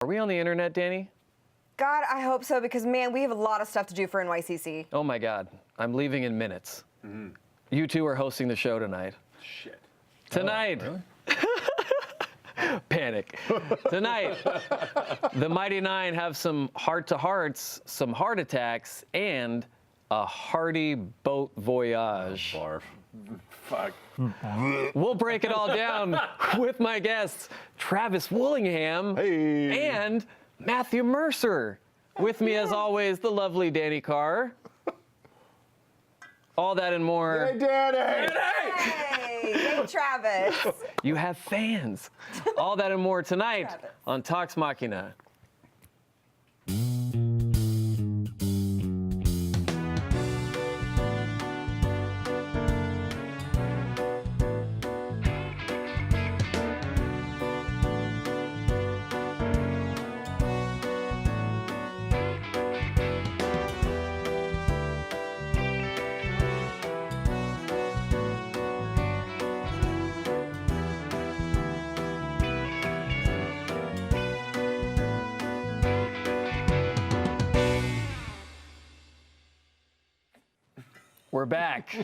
Are we on the internet, Danny? God, I hope so, because, man, we have a lot of stuff to do for NYCC. Oh, my God. I'm leaving in minutes. You two are hosting the show tonight. Shit. Tonight. Oh, really? Panic. Tonight, the Mighty Nine have some heart-to-hearts, some heart attacks, and a hearty boat voyage. Barf. Fuck. We'll break it all down with my guests, Travis Willingham and Matthew Mercer. With me, as always, the lovely Danny Carr. All that and more. Hey, Danny! Hey, Travis. You have fans. All that and more tonight on Talks Machina. We're back.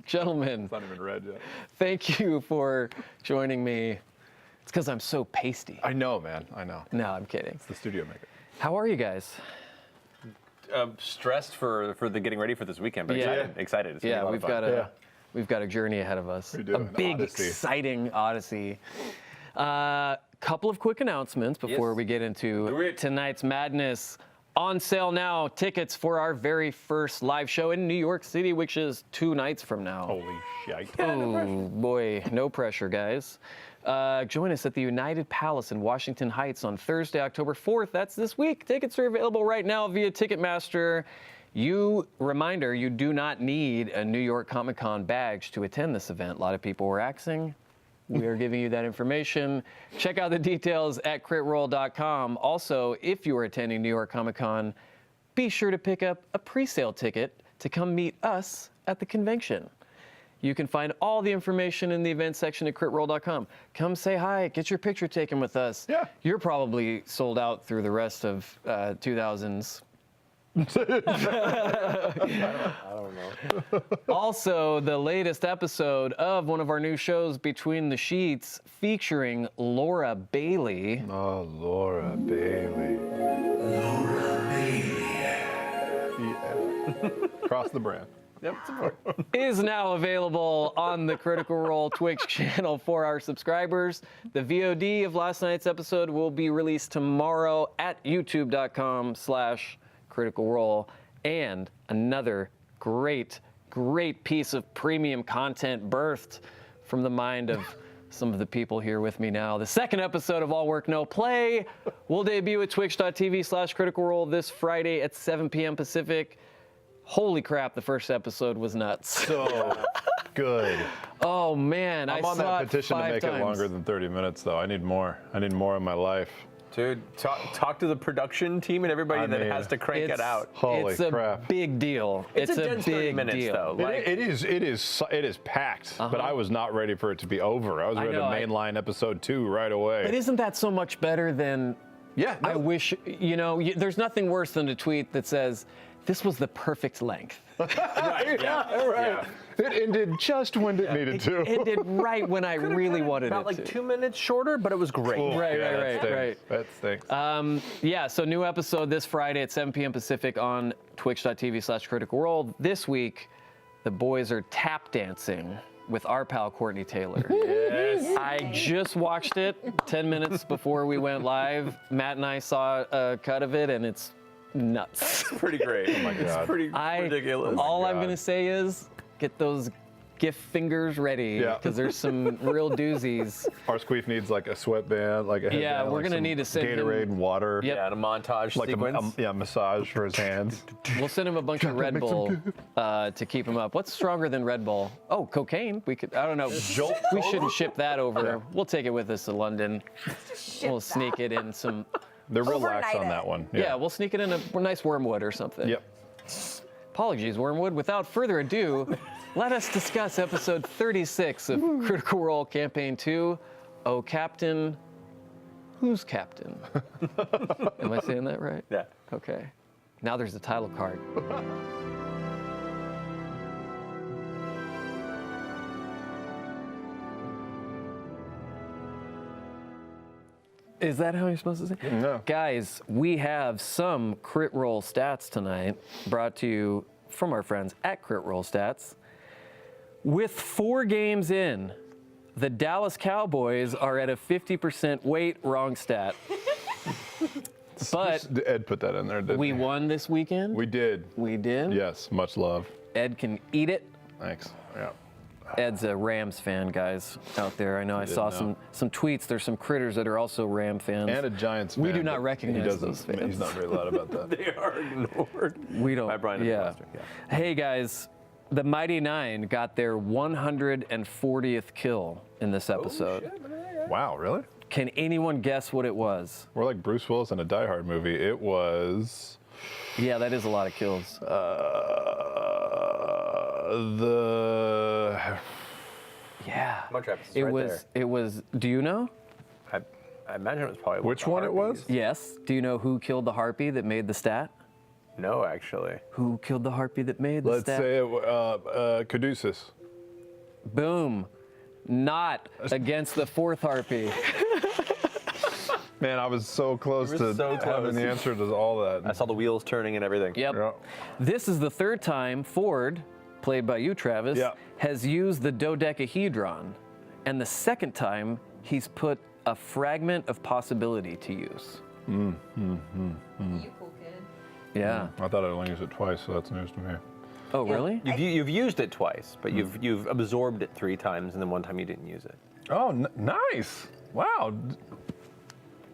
Gentlemen, It's not even red yet. thank you for joining me. It's because I'm so pasty. I know, man. I know. No, I'm kidding. It's the studio maker. How are you guys? Stressed for the getting ready for this weekend, but Yeah. excited. Excited. It's gonna be Yeah, a lot of fun. we've got a journey ahead of us. We do, A an big, odyssey. exciting odyssey. Couple of quick announcements before Yes. we get Do into it. tonight's madness. On sale now, tickets for our very first live show in New York City, which is 2 nights from now. Holy shite. Oh boy, no pressure, guys. Join us at the United Palace in Washington Heights on Thursday, October 4th. That's this week. Tickets are available right now via Ticketmaster. Reminder, you do not need a New York Comic Con badge to attend this event. A lot of people were asking. We are giving you that information. Check out the details at critroll.com. Also, if you are attending New York Comic Con, be sure to pick up a pre-sale ticket to come meet us at the convention. You can find all the information in the event section at critroll.com. Come say hi, get your picture taken with us. Yeah. You're probably sold out through the rest of 2000s. I don't know. Also, the latest episode of one of our new shows, Between the Sheets, featuring Laura Bailey. Oh, Laura Bailey. Yeah. Cross the brand. Yep, support. Is now available on the Critical Role Twitch channel for our subscribers. The VOD of last night's episode will be released tomorrow at youtube.com/Critical Role. And another great piece of premium content birthed from the mind of some of the people here with me now. The second episode of All Work No Play will debut at twitch.tv/Critical Role this Friday at 7 p.m. Pacific. Holy crap, the first episode was nuts. So good. Oh man, I'm on saw that it petition to 5 make times. it longer than 30 minutes, though. I need more. I need more in my life. Dude, talk to the production team and everybody I that mean, has to crank it out. Holy it's a crap. big deal. It's a a dense 30 big minutes, deal. though. Like- It is packed, but I was not ready for it to be over. I was ready to know, mainline episode 2 right away. But isn't that so much better than? Yeah, no. I wish there's nothing worse than a tweet that says, "This was the perfect length." Right, yeah, right. It ended just when it needed to. It ended right when I really wanted About it like to. 2 minutes shorter, but it was great. Oh, Right, yeah, right, that right, stinks. That stinks. Yeah, so new episode this Friday at 7 p.m. Pacific on twitch.tv/Critical Role. This week, the boys are tap dancing with our pal Courtney Taylor. Yes. I just watched it 10 minutes before we went live. Matt and I saw a cut of it, and it's nuts. Pretty great. Oh my God. It's pretty ridiculous. All I'm God. gonna say is get those gift fingers ready, Yeah. because there's some real doozies. Our Squeef needs like a sweatband, like a headband, Yeah, we're like gonna some need to send him- Gatorade and water. Yep. Yeah, and a montage Like sequence. a massage for his hands. We'll send him a bunch of Red Bull to keep him up. What's stronger than Red Bull? Oh, cocaine. We could. I don't know. We shouldn't ship that over. We'll take it with us to London. We'll sneak it in some. They're real lax Overnight on it. that one. Yeah, we'll sneak it in a nice wormwood or something. Yep. Apologies, Wormwood. Without further ado, let us discuss episode 36 of Critical Role Campaign 2, Oh Captain, Who's captain? Am I saying that right? Yeah. Okay. Now there's the title card. Is that how you're supposed to say it? No. Guys, we have some Crit Roll stats tonight, brought to you from our friends at Crit Roll Stats. With 4 games in, the Dallas Cowboys are at a 50% weight, wrong stat. But Ed put that in there, didn't we he? won this weekend. We did. We did. Yes, much love. Ed can eat it. Thanks. Yeah. Ed's a Rams fan, guys, out there. I know I saw know. some tweets. There's some critters that are also Ram fans. And a Giants We fan, do not but recognize he doesn't, those fans. He's not very loud about that. They are ignored. We don't. By Brian and Foster, yeah. Hey guys, the Mighty Nine got their 140th kill in this episode. Wow, really? Can anyone guess what it was? We're like Bruce Willis in a Die Hard movie. It was Yeah, that is a lot of kills. the Yeah. Come on, Travis, it's It right was. there. It was. Do you know? I imagine it was probably Which the one it was? Harpies. Yes. Do you know who killed the harpy that made the stat? No, actually. Who killed the harpy that made the Let's stat? say it Caduceus. Boom. Not against the 4th harpy. Man, I was so close You to were so having close. the answer to all that. I saw the wheels turning and everything. Yep. Yeah. This is the 3rd time Ford, played by you, Travis, Yeah. has used the dodecahedron, and the 2nd time he's put a fragment of possibility to use. You cool kid. Yeah. I thought I'd only used it twice, so that's news to me. Oh, really? You've used it twice, but you've absorbed it 3 times, and then one time you didn't use it. Oh, nice. Wow.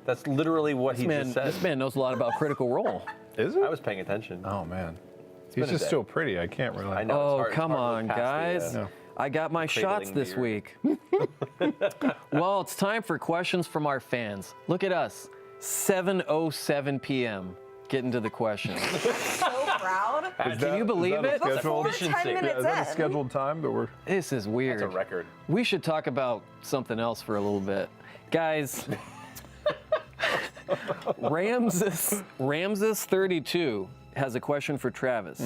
That's literally what he just said. This man knows a lot about Critical Role. Is it? I was paying attention. Oh, man. been He's a just day. so pretty. I can't really. I know. Oh, it's hard come to look on, past guys. the, Yeah. I got my shots cradling this beard. week. Well, it's time for questions from our fans. Look at us, 7:07 p.m. Getting to the questions. So proud. Can you believe it? Before efficiency. 10 minutes Is that a in. scheduled time that we're? This is weird. That's a record. We should talk about something else for a little bit. Guys, Ramses 32 has a question for Travis.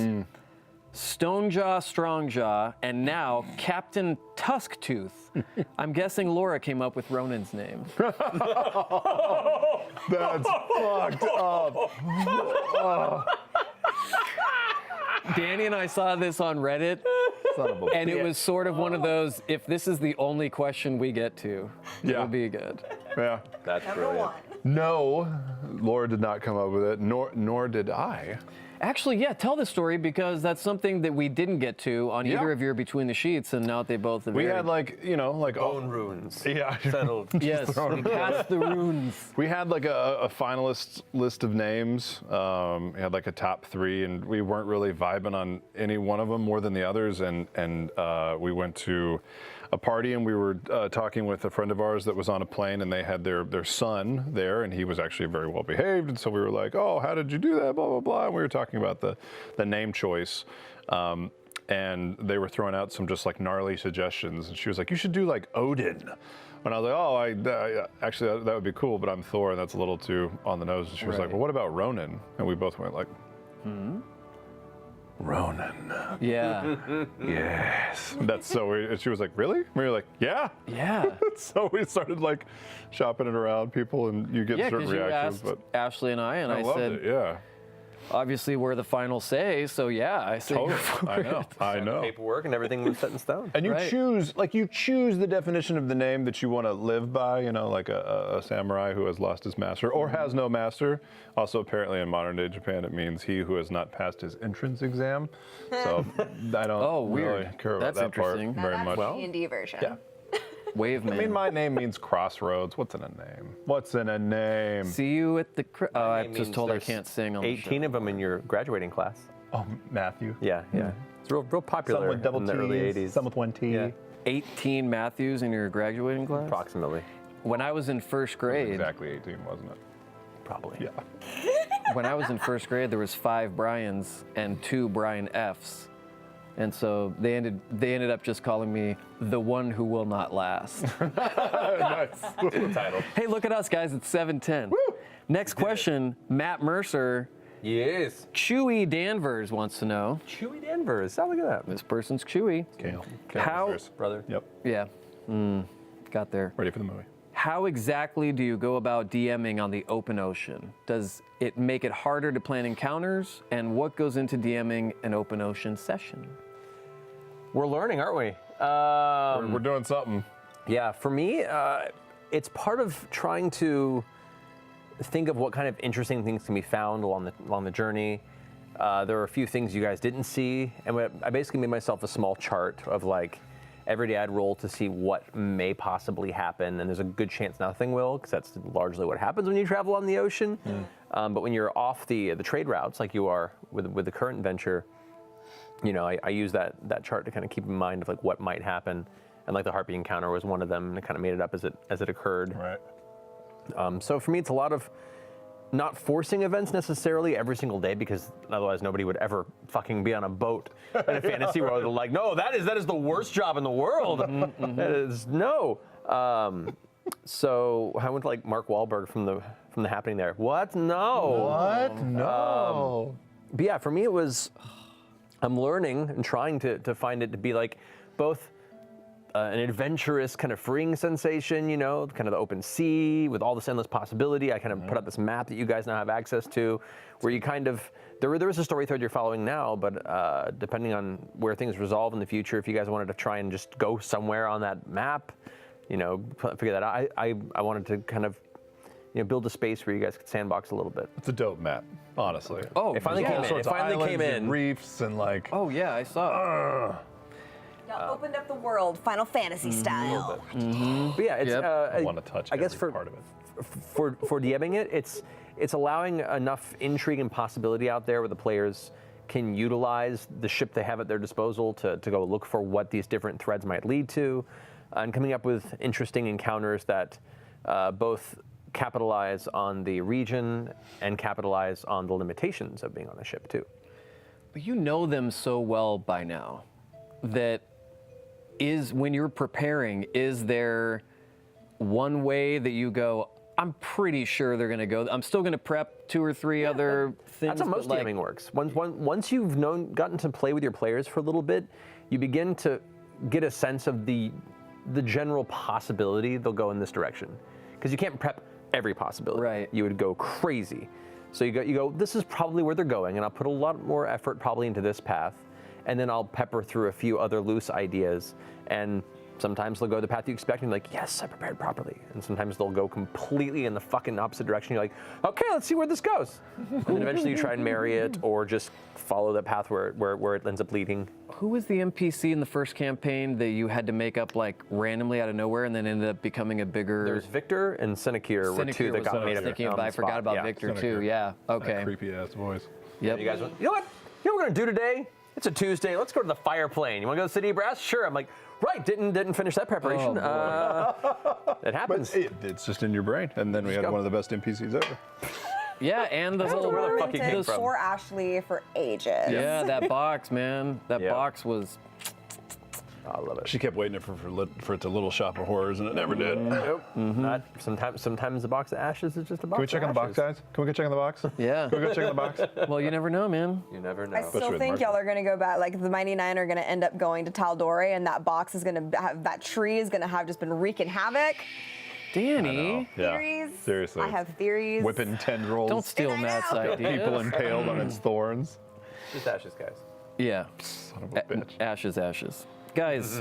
Stonejaw, Strongjaw, and now Captain Tusktooth. I'm guessing Laura came up with Ronan's name. That's fucked up. Danny and I saw this on Reddit, Son of a and it was sort of one of those, if this is the only question we get to, Yeah. it'll be good. Yeah. That's Number brilliant. 1. No, Laura did not come up with it, nor did I. Actually, yeah, tell the story because that's something that we didn't get to on Yeah. either of your Between the Sheets, and now they both have We aired. had like, Bone runes. Yeah. Settled. Yes, we passed the runes. We had like a finalist list of names. We had like a top 3, and we weren't really vibing on any one of them more than the others. And we went to a party, and we were talking with a friend of ours that was on a plane, and they had their son there, and he was actually very well behaved. And so we were like, "Oh, how did you do that?" Blah blah blah. And we were talking about the name choice. And they were throwing out some just like gnarly suggestions, and she was like, "You should do like Odin." And I was like, "Oh, actually that would be cool, but I'm Thor, and that's a little too on the nose." And she was like, Right. "Well, what about Ronan?" And we both went like, Ronan. Yeah, Yes. That's so weird. And she was like, "Really?" And we were like, "Yeah." yeah. So we started like shopping it around people, and you get Yeah, certain because you reactions. asked But Ashley and I I loved said, it. Yeah. obviously we're the final say, so yeah, I say go Totally. for I it. know. I know. Paperwork and everything was set in stone. And you Right. choose the definition of the name that you want to live by, like a samurai who has lost his master or has no master. Also, apparently in modern day Japan, it means he who has not passed his entrance exam. So I don't Oh, really weird. care about That's that part interesting. Now very that's much. the D&D version. Yeah. Wave man. I mean, my name means crossroads. What's in a name? What's in a name? See you at the. I Name just means told I there's can't sing on the 18 show. of them in your graduating class. Oh, Matthew. Yeah, yeah. It's real popular Some with double in the T's, early 80s. some with one T. Yeah. 18 Matthews in your graduating class. Approximately. When I was in first grade, Exactly 18, wasn't it? Probably. Yeah. when I was in first grade, there was 5 Brians and 2 Brian Fs. And so they ended up just calling me the one who will not last. Nice. Title. Hey, look at us, guys. It's 7:10. Next question, Matt Mercer. Yes. Chewy Danvers wants to know. Chewy Danvers. Oh, look at that. This person's Chewy. Kale. How- Danvers. Brother. Yep. Yeah. Got there. Ready for the movie. How exactly do you go about DMing on the open ocean? Does it make it harder to plan encounters? And what goes into DMing an open ocean session? We're learning, aren't we? We're doing something. Yeah, for me, it's part of trying to think of what kind of interesting things can be found along the journey. There are a few things you guys didn't see, and I basically made myself a small chart of like every day I'd roll to see what may possibly happen, and there's a good chance nothing will, because that's largely what happens when you travel on the ocean. But when you're off the trade routes, like you are with the current venture, you know, I use that chart to kind of keep in mind of like what might happen, and like the harpy encounter was one of them, and I kind of made it up as it occurred. Right. So for me, it's a lot of not forcing events necessarily every single day, because otherwise nobody would ever fucking be on a boat in a fantasy world. They're like, no, that is the worst job in the world. That is no. So I went to like Mark Wahlberg from the Happening there. What? No. What? No. But yeah, for me it was, I'm learning and trying to find it to be like both an adventurous kind of freeing sensation, you know, kind of the open sea with all this endless possibility. I kind of put up this map that you guys now have access to, where you kind of, there is a story thread you're following now, but depending on where things resolve in the future, if you guys wanted to try and just go somewhere on that map, you know, figure that out. I wanted to kind of, you know, build a space where you guys could sandbox a little bit. It's a dope map, honestly. Oh, It finally yeah. came in. Sorts It of finally came islands and in. reefs and like. Oh, yeah, I saw. Y'all opened up the world, Final Fantasy style. But yeah, it's, Yep. I want to touch I guess every for part of it. for DMing it, it's allowing enough intrigue and possibility out there where the players can utilize the ship they have at their disposal to go look for what these different threads might lead to, and coming up with interesting encounters that both capitalize on the region and capitalize on the limitations of being on the ship too. But you know them so well by now that when you're preparing, is there one way that you go, I'm pretty sure they're going to go, I'm still going to prep 2 or 3 other things? That's how most but, like, DMing works. Once you've gotten to play with your players for a little bit, you begin to get a sense of the general possibility they'll go in this direction. Because you can't prep every possibility. Right. You would go crazy. So you go, this is probably where they're going, and I'll put a lot more effort probably into this path, and then I'll pepper through a few other loose ideas, and sometimes they'll go the path you expect, and you're like, yes, I prepared properly. And sometimes they'll go completely in the fucking opposite direction. You're like, okay, let's see where this goes. And then eventually you try and marry it, or just follow that path where it ends up leading. Who was the NPC in the first campaign that you had to make up like randomly out of nowhere and then ended up becoming a bigger? There's Victor and Senecure were two that was what got I made was up. thinking on of. the I forgot spot. about Yeah. Victor too. Senecure. Yeah. Okay. That creepy ass voice. Yep. You guys went, you know what we're gonna do today? It's a Tuesday. Let's go to the fire plane. You want to go to the City of Brass? Sure. I'm like, right. Didn't finish that preparation. It happens. But it's just in your brain. And then we had go. one of the best NPCs ever. Yeah, and the whole where the fuck he came Tormented from. for Ashley for ages. Yeah, that box, man. That Yeah. box was. I love it. She kept waiting for it to Little Shop of Horrors, and it never did. Nope. Not sometimes the box of ashes is just a box. Can we check on the box, guys? Can we go check on the box? Yeah. Can we go check on the box? Well, you never know, man. You never know. I still with think Marshall. y'all are gonna go back. Like the Mighty Nine are gonna end up going to Taldore, and that box is gonna have that tree is gonna have just been wreaking havoc. Danny, Yeah. Theories. Seriously. I have theories. Whipping tendrils. don't steal I Matt's know. idea. People impaled on its thorns. Just ashes, guys. Yeah. Son of a bitch. Ashes, ashes. Guys,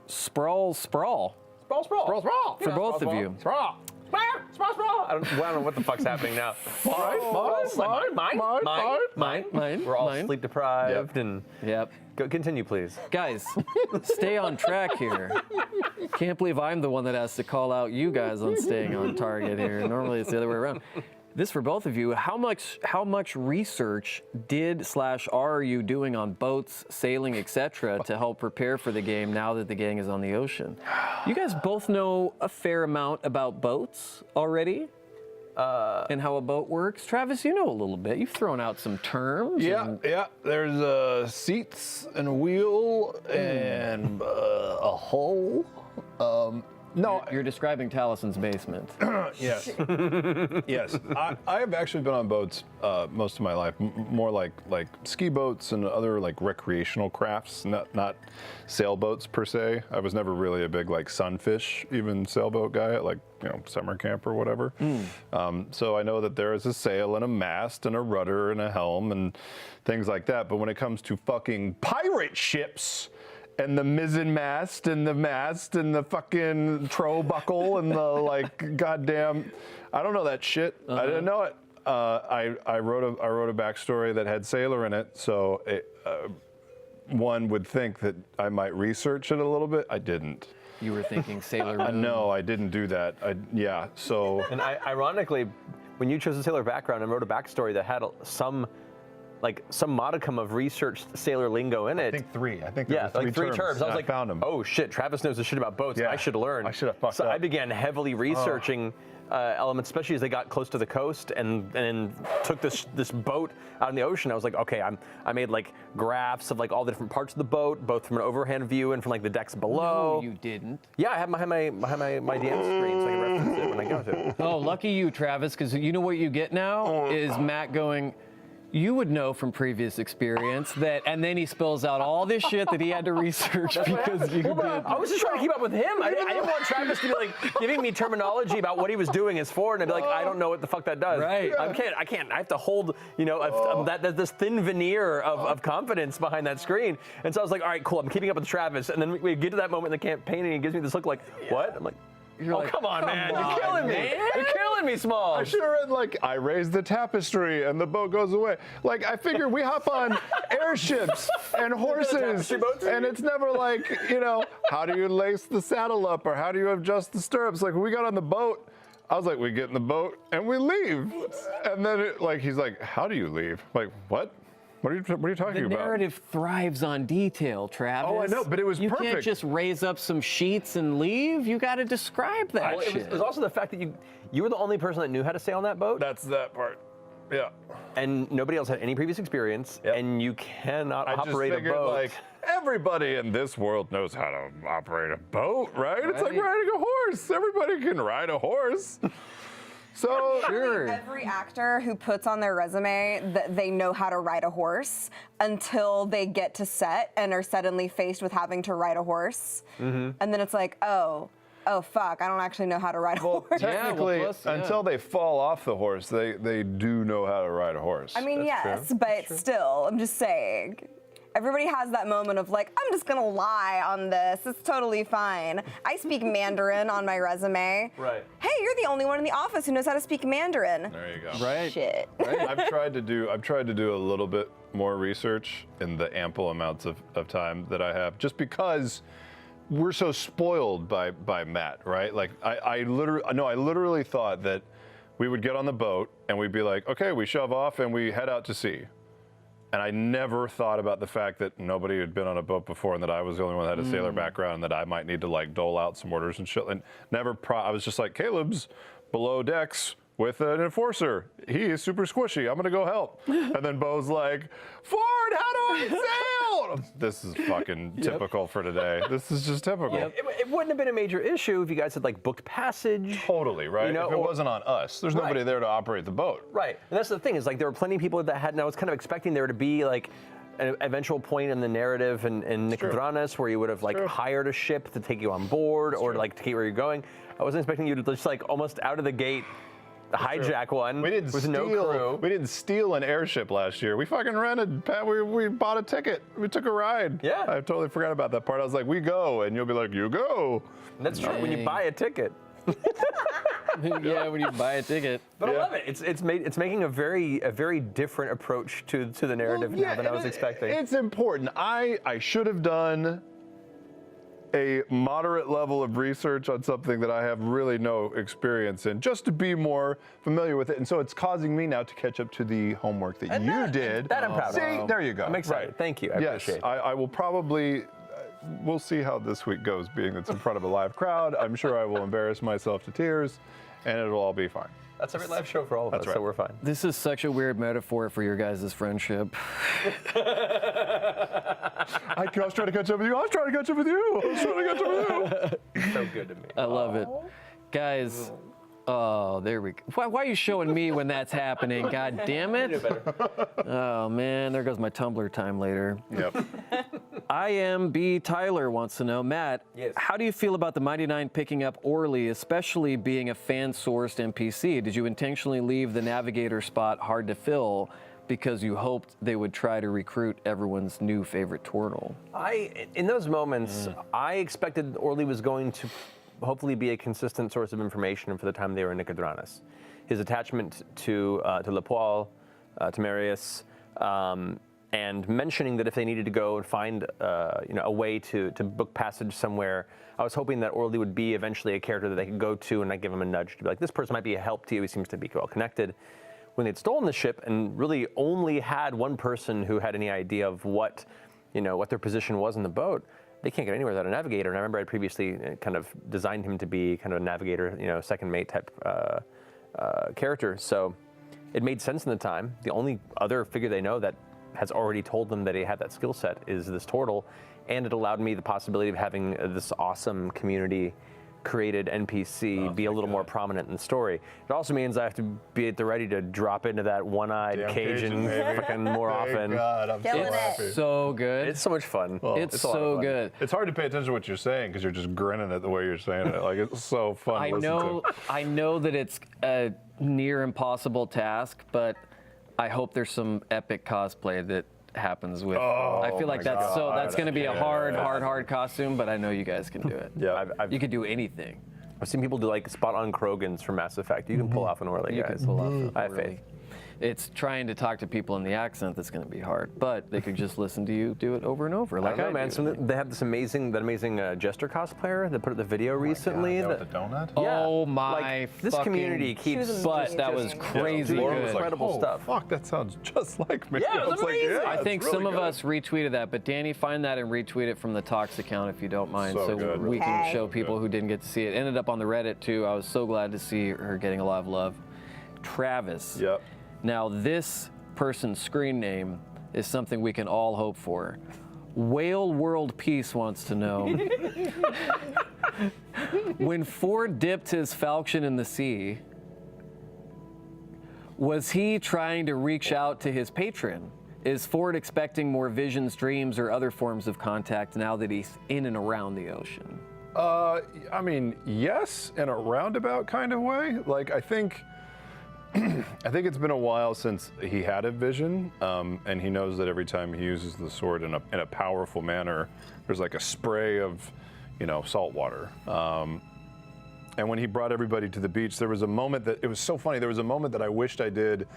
sprawl. Sprawl. For both of you. Sprawl. I don't know what the fuck's happening now. Mine. We're all Mine. sleep deprived and Yep. continue, please. Guys, stay on track here. Can't believe I'm the one that has to call out you guys on staying on target here. Normally it's the other way around. This for both of you. How much research are you doing on boats, sailing, etc., to help prepare for the game now that the gang is on the ocean? You guys both know a fair amount about boats already. and how a boat works. Travis, you know a little bit. You've thrown out some terms. and- Yeah. There's seats and a wheel and a hull. No, You're describing Talison's basement. yes, yes. I have actually been on boats most of my life, more like ski boats and other like recreational crafts, not sailboats per se. I was never really a big like sunfish, even sailboat guy at like summer camp or whatever. So I know that there is a sail and a mast and a rudder and a helm and things like that. But when it comes to fucking pirate ships, and the mizzen mast and the fucking trow buckle and the like goddamn, I don't know that shit. I didn't know it. I wrote a backstory that had sailor in it, so one would think that I might research it a little bit. I didn't. You were thinking Sailor Moon. No, I didn't do that. So. And ironically, when you chose a sailor background and wrote a backstory that had some modicum of researched sailor lingo in it. I think three. I think there Yeah, were like three terms. I was like, found them. oh shit, Travis knows the shit about boats. Yeah. I should learn. I should have fucked so up. I began heavily researching elements, especially as they got close to the coast and took this boat out in the ocean. I was like, okay, I made like graphs of like all the different parts of the boat, both from an overhand view and from like the decks below. No, you didn't. Yeah, I have my DM screen so I can reference it when I go to. Oh, lucky you, Travis, because you know what you get now is Matt going, you would know from previous experience that, and then he spills out all this shit that he had to research because you did. I was just trying to keep up with him. I didn't want Travis to be like giving me terminology about what he was doing is for, and I'd be like, I don't know what the fuck that does. Right. I can't. I have to hold, this thin veneer of confidence behind that screen. And so I was like, all right, cool. I'm keeping up with Travis. And then we get to that moment in the campaign, and he gives me this look like, what? I'm like, come on, man. You're killing me. You're killing me, Smalls. I should have read like, I raised the tapestry and the boat goes away. Like, I figure we hop on airships and horses, and it's never like, how do you lace the saddle up or how do you adjust the stirrups? Like, when we got on the boat, I was like, we get in the boat and we leave. And then he's like, how do you leave? Like, what? What are you talking about? The narrative thrives on detail, Travis. Oh, I know, but it was you perfect. You can't just raise up some sheets and leave. You got to describe that Well, shit. it was also the fact that you were the only person that knew how to sail on that boat. That's that part. Yeah. And nobody else had any previous experience, and you cannot operate I a just figured, boat. like, everybody in this world knows how to operate a boat, right? It's like Right. riding a horse. Everybody can ride a horse. So Sure. Every actor who puts on their resume that they know how to ride a horse until they get to set and are suddenly faced with having to ride a horse. And then it's like, oh fuck, I don't actually know how to ride a horse. technically, plus, yeah. until they fall off the horse, they do know how to ride a horse. I mean, yes, but still, I'm just saying. Everybody has that moment of like, I'm just gonna lie on this. It's totally fine. I speak Mandarin on my resume. Right. Hey, you're the only one in the office who knows how to speak Mandarin. There you go. Right. Shit. I've tried to do a little bit more research in the ample amounts of time that I have, just because we're so spoiled by Matt, right? Like I literally thought that we would get on the boat and we'd be like, okay, we shove off and we head out to sea. And I never thought about the fact that nobody had been on a boat before and that I was the only one that had a sailor background and that I might need to like dole out some orders and shit. And I was just like, Caleb's below decks with an enforcer. He is super squishy. I'm gonna go help. And then Bo's like, Ford, how do I sail? This is fucking typical for today. This is just typical. It wouldn't have been a major issue if you guys had like booked passage. Totally, right? If it wasn't on us, there's nobody there to operate the boat. Right. And that's the thing, is like there were plenty of people that had, and I was kind of expecting there to be like an eventual point in the narrative in Nicodranas where you would have like hired a ship to take you on board or like to get where you're going. I wasn't expecting you to just like almost out of the gate hijack one with no crew. We didn't steal an airship last year. We fucking rented. We bought a ticket. We took a ride. Yeah. I totally forgot about that part. I was like, we go, and you'll be like, you go. And that's true when you buy a ticket. Yeah, when you buy a ticket. But I love it. It's making a very different approach to the narrative now than I was expecting. It's important. I should have done a moderate level of research on something that I have really no experience in, just to be more familiar with it. And so it's causing me now to catch up to the homework that you did. That I'm proud of. See, there you go. I'm excited. Right. Thank you. I appreciate it. I will probably, we'll see how this week goes, being it's in front of a live crowd. I'm sure I will embarrass myself to tears, and it'll all be fine. That's every live show for all of us, right. so we're fine. This is such a weird metaphor for your guys' friendship. I was trying to catch up with you. I was trying to catch up with you. I was trying to catch up with you. So good to me. I love it. Guys, oh, there we go. Why are you showing me when that's happening? God damn it. Oh, man, there goes my Tumblr time later. Yep. IMB Tyler wants to know, Matt, Yes. how do you feel about the Mighty Nine picking up Orly, especially being a fan-sourced NPC? Did you intentionally leave the Navigator spot hard to fill because you hoped they would try to recruit everyone's new favorite turtle? In those moments, I expected Orly was going to hopefully be a consistent source of information for the time they were in Nicodranas. His attachment to Lepoil, to Marius, and mentioning that if they needed to go and find a way to book passage somewhere, I was hoping that Orly would be eventually a character that they could go to and I'd give him a nudge to be like, this person might be a help to you, he seems to be well connected. When they'd stolen the ship and really only had one person who had any idea of what their position was in the boat, they can't get anywhere without a navigator. And I remember I'd previously kind of designed him to be kind of a navigator, second mate type character. So it made sense in the time. The only other figure they know that has already told them that he had that skill set is this turtle, and it allowed me the possibility of having this awesome community created NPC be a little more prominent in the story. It also means I have to be at the ready to drop into that one-eyed Damn Cajun baby. fucking more Thank often. God, I'm so Killing it. happy. So good. It's so much fun. It's a lot of so fun. good. It's hard to pay attention to what you're saying because you're just grinning at the way you're saying it. Like, it's so fun to listen to. I know that it's a near impossible task, but I hope there's some epic cosplay that happens with. I feel like my that's God. going to be a hard Yeah. costume, but I know you guys can do it. Yeah. You could do anything. I've seen people do like spot-on Krogans from Mass Effect. You can pull off an Orly, You guys. can pull off. I have faith. It's trying to talk to people in the accent that's going to be hard, but they could just listen to you do it over and over. I Like don't know, man. do. They have this amazing Jester cosplayer that put up the video recently. God, that with the donut? Yeah, Oh my like, this fucking community keeps. was But that was amazing. crazy Laura good. was like, Incredible oh, stuff. Fuck, that sounds just like me. Yeah, it was I like, amazing. yeah, I it's think really some of good. us retweeted that, but Danny, find that and retweet it from the Tox account if you don't mind, So so good. we can Okay. show people who didn't get to see it. Ended up on the Reddit too. I was so glad to see her getting a lot of love. Travis. Yep. Now this person's screen name is something we can all hope for. Whale World Peace wants to know. When Ford dipped his falchion in the sea, was he trying to reach out to his patron? Is Ford expecting more visions, dreams, or other forms of contact now that he's in and around the ocean? I mean, yes, in a roundabout kind of way. Like, I think it's been a while since he had a vision, and he knows that every time he uses the sword in a powerful manner, there's like a spray of, salt water. And when he brought everybody to the beach, there was a moment that, it was so funny, there was a moment that I wished I did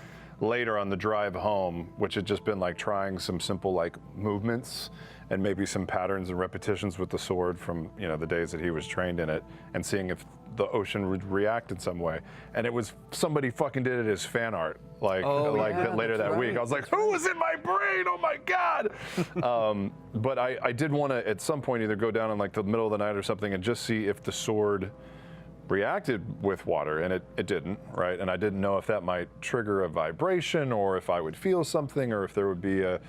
later on the drive home, which had just been like trying some simple like movements and maybe some patterns and repetitions with the sword from, the days that he was trained in it, and seeing if the ocean would react in some way. And it was, somebody fucking did it as fan art, like yeah, later that's that week. right. I was like, who was in my brain? Oh my God. But I did want to, at some point, either go down in like the middle of the night or something and just see if the sword reacted with water, and it didn't, right? And I didn't know if that might trigger a vibration or if I would feel something or if there would be a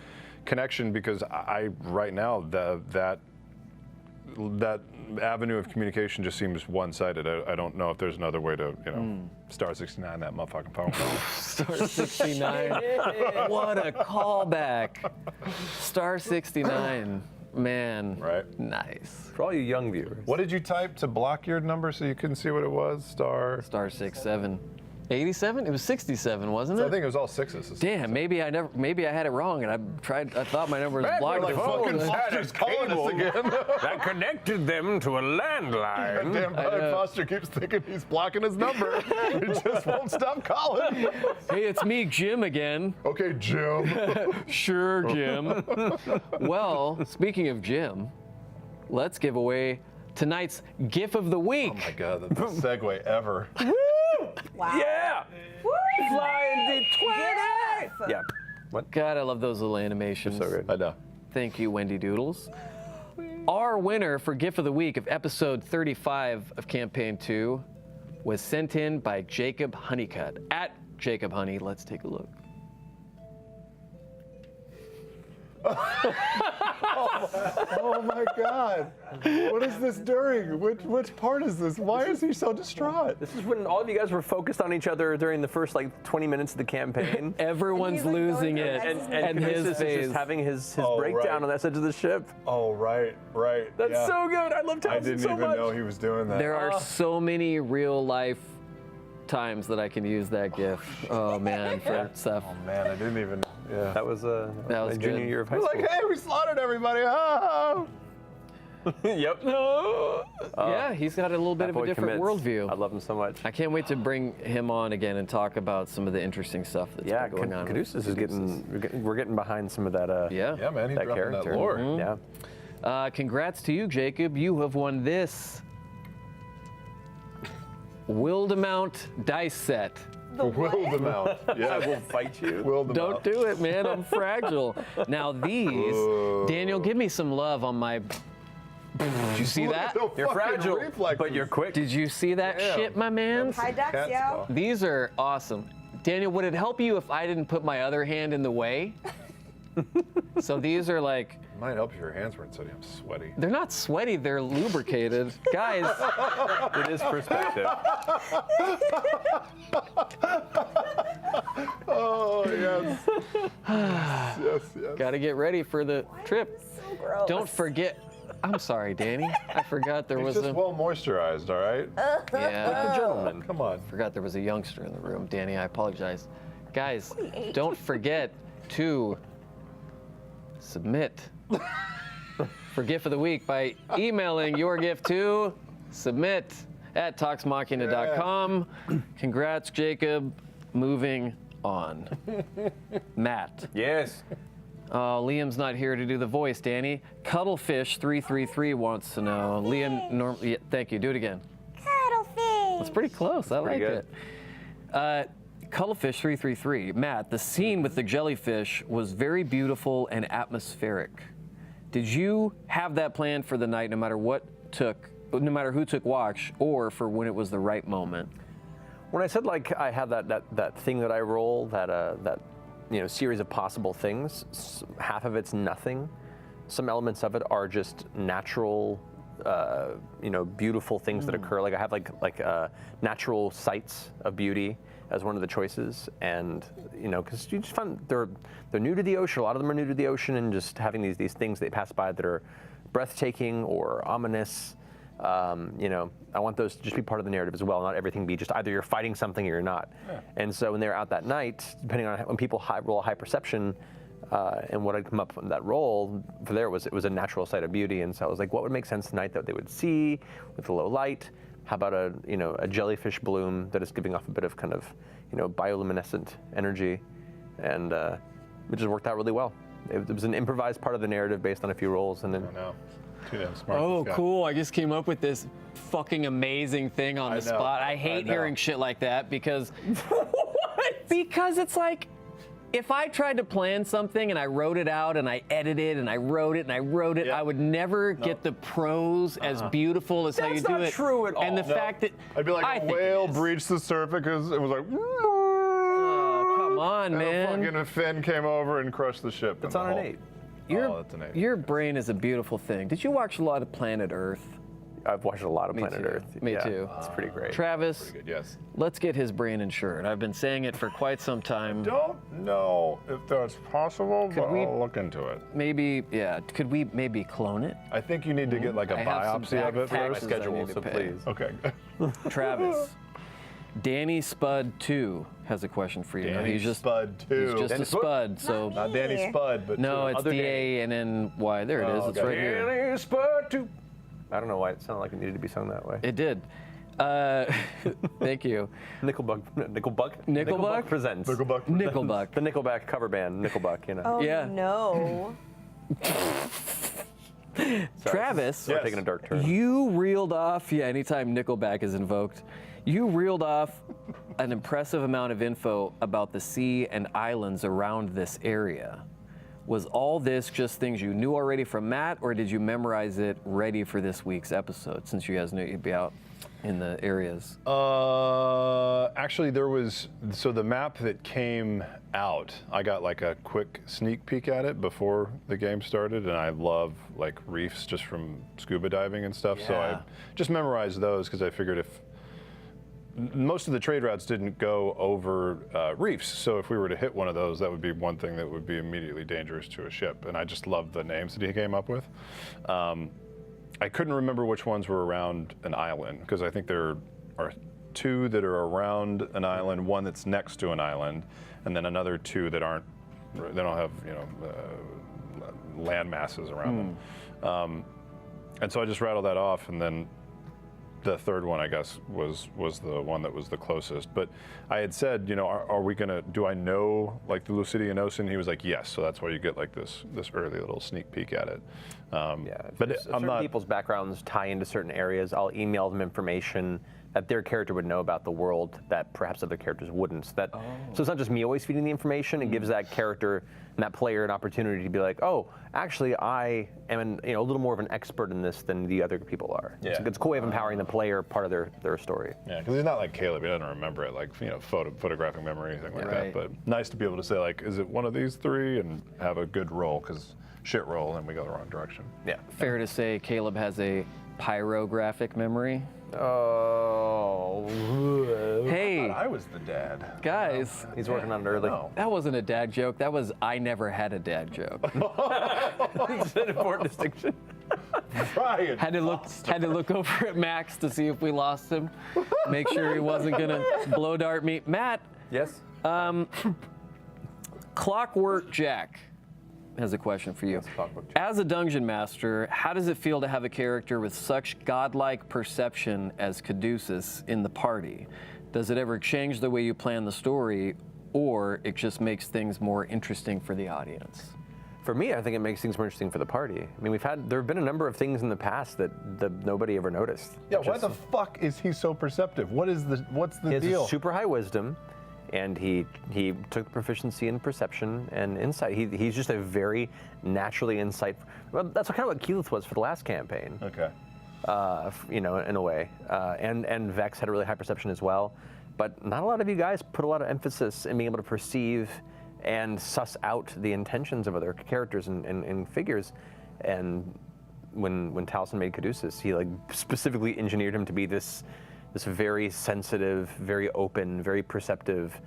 connection, because I right now, that avenue of communication just seems one-sided. I don't know if there's another way to, Star 69 that motherfucking phone call. Star 69. What a callback. Star 69. Man. Right. Nice. For all you young viewers. What did you type to block your number so you couldn't see what it was? Star 67. 87? It was 67, wasn't it? I think it was all sixes. Damn, maybe I had it wrong, and I thought my number was blocked. like fucking Foster's calling us again. That connected them to a landline. Damn, Brian Foster keeps thinking he's blocking his number. He just won't stop calling. Hey, it's me, Jim, again. Okay, Jim. Sure, Jim. Well, speaking of Jim, let's give away tonight's GIF of the week. Oh my God, the best segue ever. Wow. Yeah! Flying D20! Yeah. What? God, I love those little animations. So good. I know. Thank you, Wendy Doodles. Our winner for GIF of the Week of episode 35 of Campaign 2 was sent in by Jacob Honeycutt. At Jacob Honey, let's take a look. Oh my God! What is this during? Which part is this? Why is he so distraught? This is when all of you guys were focused on each other during the first 20 minutes of the campaign. Everyone's he's, like, losing going it, through and his Caduceus is face. just having his Oh, breakdown right. on that side of the ship. Oh right. That's yeah. so good. I love I Townsend didn't so even much. know he was doing that. There are so many real life times that I can use that gif. Oh man, for stuff. Oh man, I didn't even. Yeah. That was That was my junior good. year of high We're school. like, hey, we slaughtered everybody. Ah. Yep. Yeah, he's got a little bit That of a boy different commits. worldview. I love him so much. I can't wait to bring him on again and talk about some of the interesting stuff that's Yeah, been going on. with Caduceus is we're getting behind some of that. Yeah. Yeah, man, he's that dropping character. that lore. Yeah. Congrats to you, Jacob. You have won this Wildemount dice set. Will them out. Yeah, I will fight you. will them Don't out. do it, man. I'm fragile. Now these, Daniel, give me some love on my. Did you see Look that? at the You're fucking fragile, reflexes. but you're quick. Did you see that Damn. shit, my man? High decks, Cat's yo. paw. These are awesome. Daniel, would it help you if I didn't put my other hand in the way? So these are like, It might help if your hands weren't so damn sweaty. they're not sweaty, they're lubricated. Guys, It is perspective. Oh yes. yes. gotta get ready for the trip. So gross. Don't forget. I'm sorry, Danny. I forgot there It's was just a. well moisturized, all right? Yeah. Gentlemen. Come on. Forgot there was a youngster in the room. Danny, I apologize. Guys, don't forget to submit for gift of the week by emailing your gift to submit@talksmachina.com. Congrats, Jacob. Moving on. Matt. Yes. Liam's not here to do the voice, Danny. Cuddlefish333 wants to know. Liam, yeah, thank you. Do it again. Cuddlefish. That's pretty close. I like pretty it. Cuddlefish333. Matt, the scene with the jellyfish was very beautiful and atmospheric. Did you have that planned for the night, no matter who took watch, or for when it was the right moment? When I said I had that thing that I roll, that series of possible things, half of it's nothing. Some elements of it are just natural, beautiful things that occur. Like I have natural sights of beauty as one of the choices, and because you just find they're new to the ocean. A lot of them are new to the ocean, and just having these things they pass by that are breathtaking or ominous. I want those to just be part of the narrative as well, not everything be just either you're fighting something or you're not. Yeah. And so when they're out that night, depending on when people roll high perception, and what had come up on that roll, for there it was a natural sight of beauty. And so I was like, what would make sense tonight that they would see with the low light? How about a jellyfish bloom that is giving off a bit of kind of bioluminescent energy, and it just worked out really well. It was an improvised part of the narrative based on a few rolls, and then. I know. Too damn smart. Oh, this guy. cool. I just came up with this fucking amazing thing on the know. spot. I hate hearing shit like that because because it's like if I tried to plan something and I wrote it out and I edited and I wrote it and I wrote it, Yeah. I would never get the prose as beautiful as how you That's do not it. true at And the all. No. fact that I'd be like I a think it whale is. breached the surface because it was like. Oh, come on, And man. a fucking fin came over and crushed the ship. It's on an 8. That's an 8. Your brain is a beautiful thing. Did you watch a lot of Planet Earth? I've watched a lot of Me Planet too. Earth. Me Yeah, too. It's pretty great. Travis, Good, yes. let's get his brain insured. I've been saying it for quite some time. Don't know if that's possible, but we- I'll look into it. Maybe, yeah. Could we maybe clone it? I think you need to get like a I have some biopsy of it back first. taxes I schedule, need to so pay. please. Okay. Travis, Danny Spud 2 has a question for you. Danny he's just Spud He's 2. just a Spud, so Not Danny Spud, but no, two. it's Other D-A-N-N-Y. There it is. Oh, It's okay. right here. Danny Spud 2. I don't know why it sounded like it needed to be sung that way. It did. Thank you. Nickelbuck presents. Nickelbuck. Nickelbuck. The Nickelback cover band, Nickelbuck, Oh Yeah. no. Travis, We're Yes. taking a dark turn. you reeled off, anytime Nickelback is invoked, you reeled off an impressive amount of info about the sea and islands around this area. Was all this just things you knew already from Matt, or did you memorize it ready for this week's episode, since you guys knew you'd be out in the areas? Actually, so the map that came out, I got like a quick sneak peek at it before the game started, and I love like reefs just from scuba diving and stuff. So I just memorized those because I figured if most of the trade routes didn't go over reefs, so if we were to hit one of those, that would be one thing that would be immediately dangerous to a ship. And I just loved the names that he came up with. I couldn't remember which ones were around an island, because I think there are 2 that are around an island, 1 that's next to an island, and then another 2 that aren't. They don't have land masses around them. And so I just rattled that off, and then the third one, I guess, was the one that was the closest. But I had said, are we gonna? Do I know like the Lucidian Ocean? He was like, yes. So that's why you get like this early little sneak peek at it. But if certain people's backgrounds tie into certain areas, I'll email them information that their character would know about the world that perhaps other characters wouldn't. So it's not just me always feeding the information. It gives that character and that player an opportunity to be like, oh, actually, I am a little more of an expert in this than the other people are. Yeah. It's a cool way of empowering the player part of their story. Yeah, because he's not like Caleb. He doesn't remember it, like photographic memory, anything like that. But nice to be able to say, like, is it one of these 3, and have a good roll, because shit roll and we go the wrong direction. Yeah. Fair to say Caleb has a pyrographic memory. Oh. Hey, I was the dad. guys, He's working on it early. that wasn't a dad joke. That was I never had a dad joke. It's an important distinction. Brian. Had to look over at Max to see if we lost him. Make sure he wasn't gonna blow dart me. Matt, Yes? Clockwork Jack has a question for you. As a dungeon master, how does it feel to have a character with such godlike perception as Caduceus in the party? Does it ever change the way you plan the story, or it just makes things more interesting for the audience? For me, I think it makes things more interesting for the party. I mean, there have been a number of things in the past that nobody ever noticed. Yeah, why the fuck is he so perceptive? What's the He has deal? a super high wisdom, and he took proficiency in perception and insight. He's just a very naturally insightful. Well, that's kind of what Keyleth was for the last campaign. Okay. In a way. And Vex had a really high perception as well. But not a lot of you guys put a lot of emphasis in being able to perceive and suss out the intentions of other characters and figures. And when Taliesin made Caduceus, he like specifically engineered him to be this very sensitive, very open, very perceptive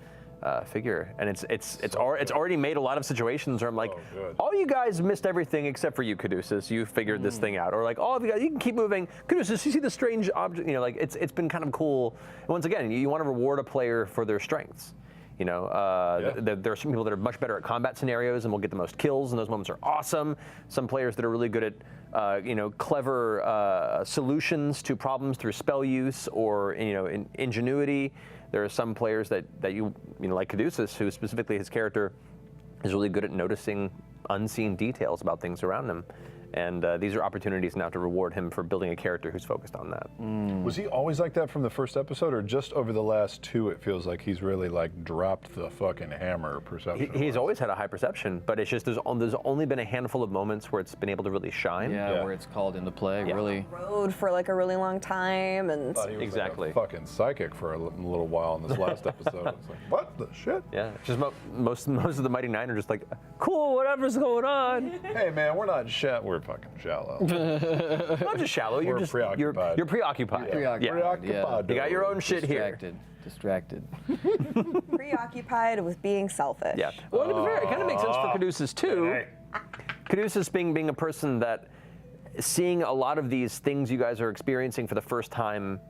figure, and it's already made a lot of situations where I'm like, all you guys missed everything except for you, Caduceus. You figured this thing out, or like all of you guys, you can keep moving. Caduceus, you see the strange object, like it's been kind of cool. And once again, you want to reward a player for their strengths. There are some people that are much better at combat scenarios and will get the most kills, and those moments are awesome. Some players that are really good at clever solutions to problems through spell use or ingenuity. There are some players that you like Caduceus, who specifically his character is really good at noticing unseen details about things around him. And these are opportunities now to reward him for building a character who's focused on that. Was he always like that from the first episode, or just over the last 2 it feels like he's really like dropped the fucking hammer perception? He's always had a high perception, but it's just there's only been a handful of moments where it's been able to really shine. Yeah, where it's called into play, really. Road for like a really long time, and Thought he was Exactly. like a fucking psychic for a little while in this last episode. It's like, what the shit? Yeah, just most of the Mighty Nine are just like, cool, whatever's going on. Hey man, we're not we're fucking shallow. Not just shallow. You're We're just preoccupied. You're preoccupied. Preoccupied. You got your own shit here. Distracted. preoccupied with being selfish. Yeah. Well, to be fair, it kind of makes sense for Caduceus too. Caduceus being a person that seeing a lot of these things you guys are experiencing for the first time,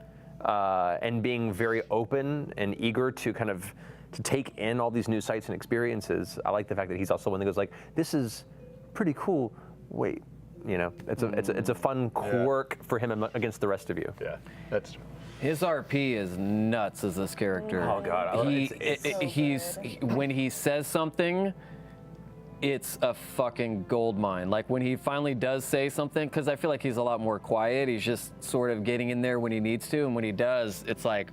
and being very open and eager to kind of to take in all these new sights and experiences. I like the fact that he's also one that goes like, "This is pretty cool." Wait, it's a fun quirk for him against the rest of you. Yeah, that's true. His RP is nuts as this character. Oh God, when he says something, it's a fucking gold mine. Like when he finally does say something, because I feel like he's a lot more quiet. He's just sort of getting in there when he needs to, and when he does, it's like,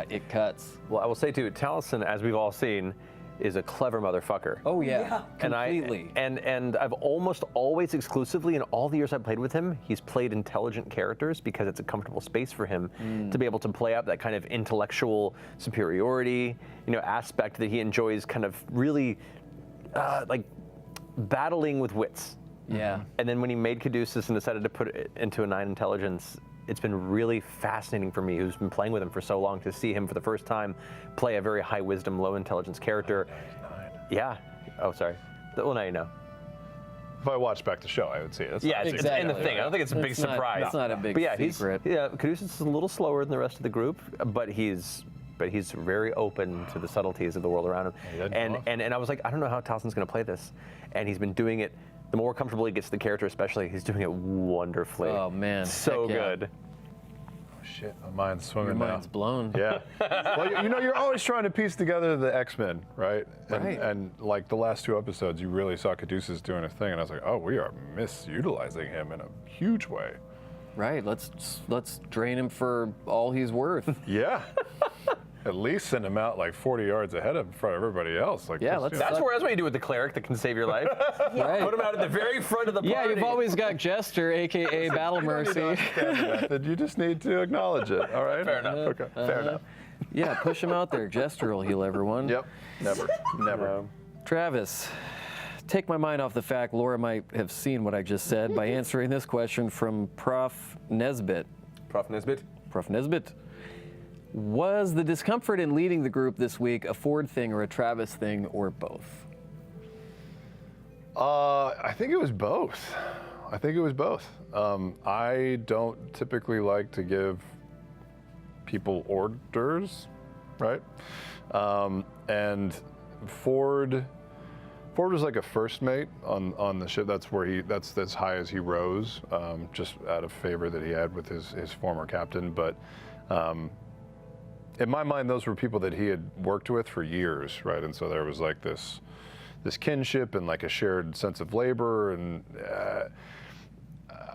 it cuts. Well, I will say too, Taliesin, as we've all seen, is a clever motherfucker. Oh yeah, And completely. and I've almost always exclusively in all the years I've played with him, he's played intelligent characters because it's a comfortable space for him to be able to play up that kind of intellectual superiority, aspect that he enjoys, kind of really like battling with wits. Yeah. And then when he made Caduceus and decided to put it into a 9 intelligence, it's been really fascinating for me, who's been playing with him for so long, to see him for the first time play a very high wisdom, low intelligence character. Yeah. Oh, sorry. Well, now you know. If I watched back the show, I would see it. That's Yeah, not it's secret. in the thing. I don't think it's a big It's not- surprise. it's not a big but yeah, secret. Caduceus is a little slower than the rest of the group, but he's very open to the subtleties of the world around him. he doesn't And, go off. and I was like, I don't know how Talson's going to play this, and he's been doing it. The more comfortable he gets the character, especially, he's doing it wonderfully. Oh, man. so Heck yeah. good. Shit, my mind's swimming Your now. mind's blown. Yeah. Well, you're always trying to piece together the X-Men, right? Right. And like the last 2 episodes, you really saw Caduceus doing a thing, and I was like, oh, we are misutilizing him in a huge way. Right. Let's drain him for all he's worth. Yeah. At least send him out like 40 yards ahead of in front of everybody else. Like, Yeah, just, let's- you know. That's what you do with the cleric that can save your life. Right. Put him out at the very front of the party. Yeah, you've always got Jester, aka Battle Mercy. method. You just need to acknowledge it. All right. Fair enough. Okay. Fair enough. Yeah, push him out there. Jester will heal everyone. Yep. Never. Travis, take my mind off the fact Laura might have seen what I just said by answering this question from Prof. Nesbitt. Prof. Nesbitt. Prof. Nesbitt. Was the discomfort in leading the group this week a Ford thing or a Travis thing or both? I think it was both. I don't typically like to give people orders, right? And Ford was like a first mate on the ship. That's as high as he rose, just out of favor that he had with his former captain. But in my mind, those were people that he had worked with for years, right? And so there was like this kinship and like a shared sense of labor. And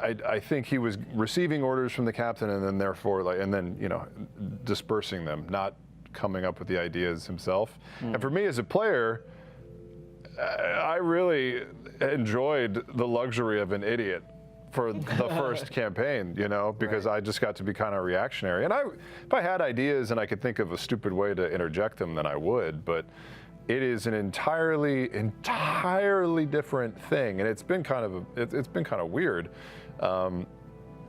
I think he was receiving orders from the captain, and then therefore dispersing them, not coming up with the ideas himself. And for me as a player, I really enjoyed the luxury of an idiot for the first campaign, because I just got to be kind of reactionary. And if I had ideas and I could think of a stupid way to interject them, then I would. But it is an entirely different thing, and it's been kind of weird.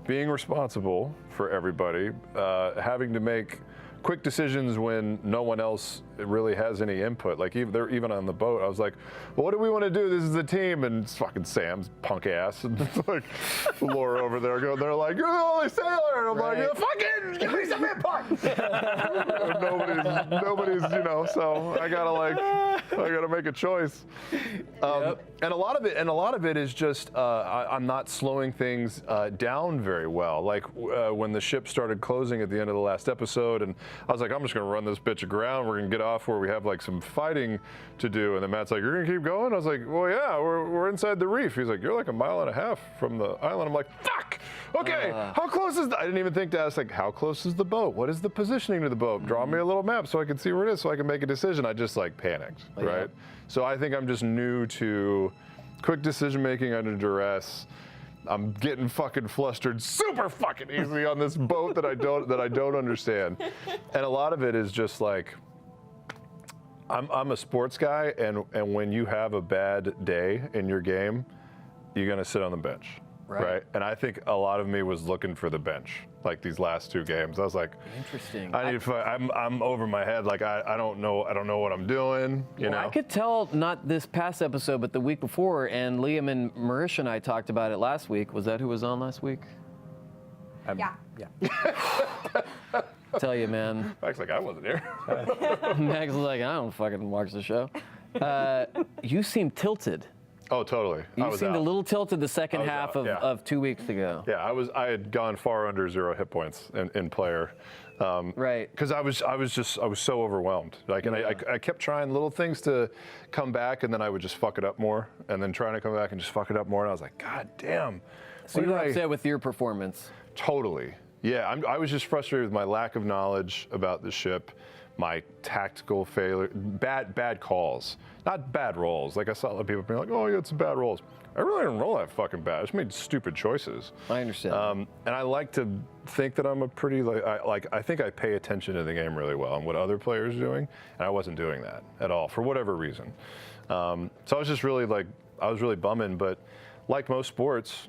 Being responsible for everybody, having to make quick decisions when no one else really has any input. Like even on the boat, I was like, well, what do we want to do? This is a team, and it's fucking Sam's punk ass, and like Laura over there they're like, you're the only sailor, and I'm like, yeah, fucking give me some input. nobody's, so I gotta make a choice. And a lot of it is just I'm not slowing things down very well. Like when the ship started closing at the end of the last episode, and I was like, I'm just gonna run this bitch aground. We're gonna get off where we have like some fighting to do. And then Matt's like, you're gonna keep going? I was like, well, yeah, we're inside the reef. He's like, you're like 1.5 miles from the island. I'm like, fuck. Okay, how close is I didn't even think to ask, like, how close is the boat? What is the positioning to the boat? Draw me a little map so I can see where it is, so I can make a decision. I just like panicked, right? So I think I'm just new to quick decision making under duress. I'm getting fucking flustered super fucking easily on this boat that I don't understand. And a lot of it is just like, I'm a sports guy, and when you have a bad day in your game, you're gonna sit on the bench. Right. And I think a lot of me was looking for the bench, like these last 2 games. I was like, Interesting. I'm over my head. Like I don't know what I'm doing. You know. I could tell, not this past episode, but the week before, and Liam and Marisha and I talked about it last week. Was that who was on last week? Yeah. Tell you, man. Max like I wasn't here. Max was like, I don't fucking watch the show. You seem tilted. Oh, totally. You seemed a little tilted the second I was half out, yeah. of 2 weeks ago. Yeah, I had gone far under 0 hit points in player. Right. Because I was so overwhelmed. Like, and I kept trying little things to come back, and then I would just fuck it up more, and then trying to come back and just fuck it up more, and I was like, God damn. So you were upset with your performance? Totally. Yeah, I was just frustrated with my lack of knowledge about the ship, my tactical failure, bad calls, not bad rolls. Like I saw a lot of people being like, oh, you had some bad rolls. I really didn't roll that fucking bad. I just made stupid choices. I understand. And I like to think that I'm a pretty, I think I pay attention to the game really well and what other players are doing, and I wasn't doing that at all for whatever reason. So I was just really I was really bumming, but like most sports,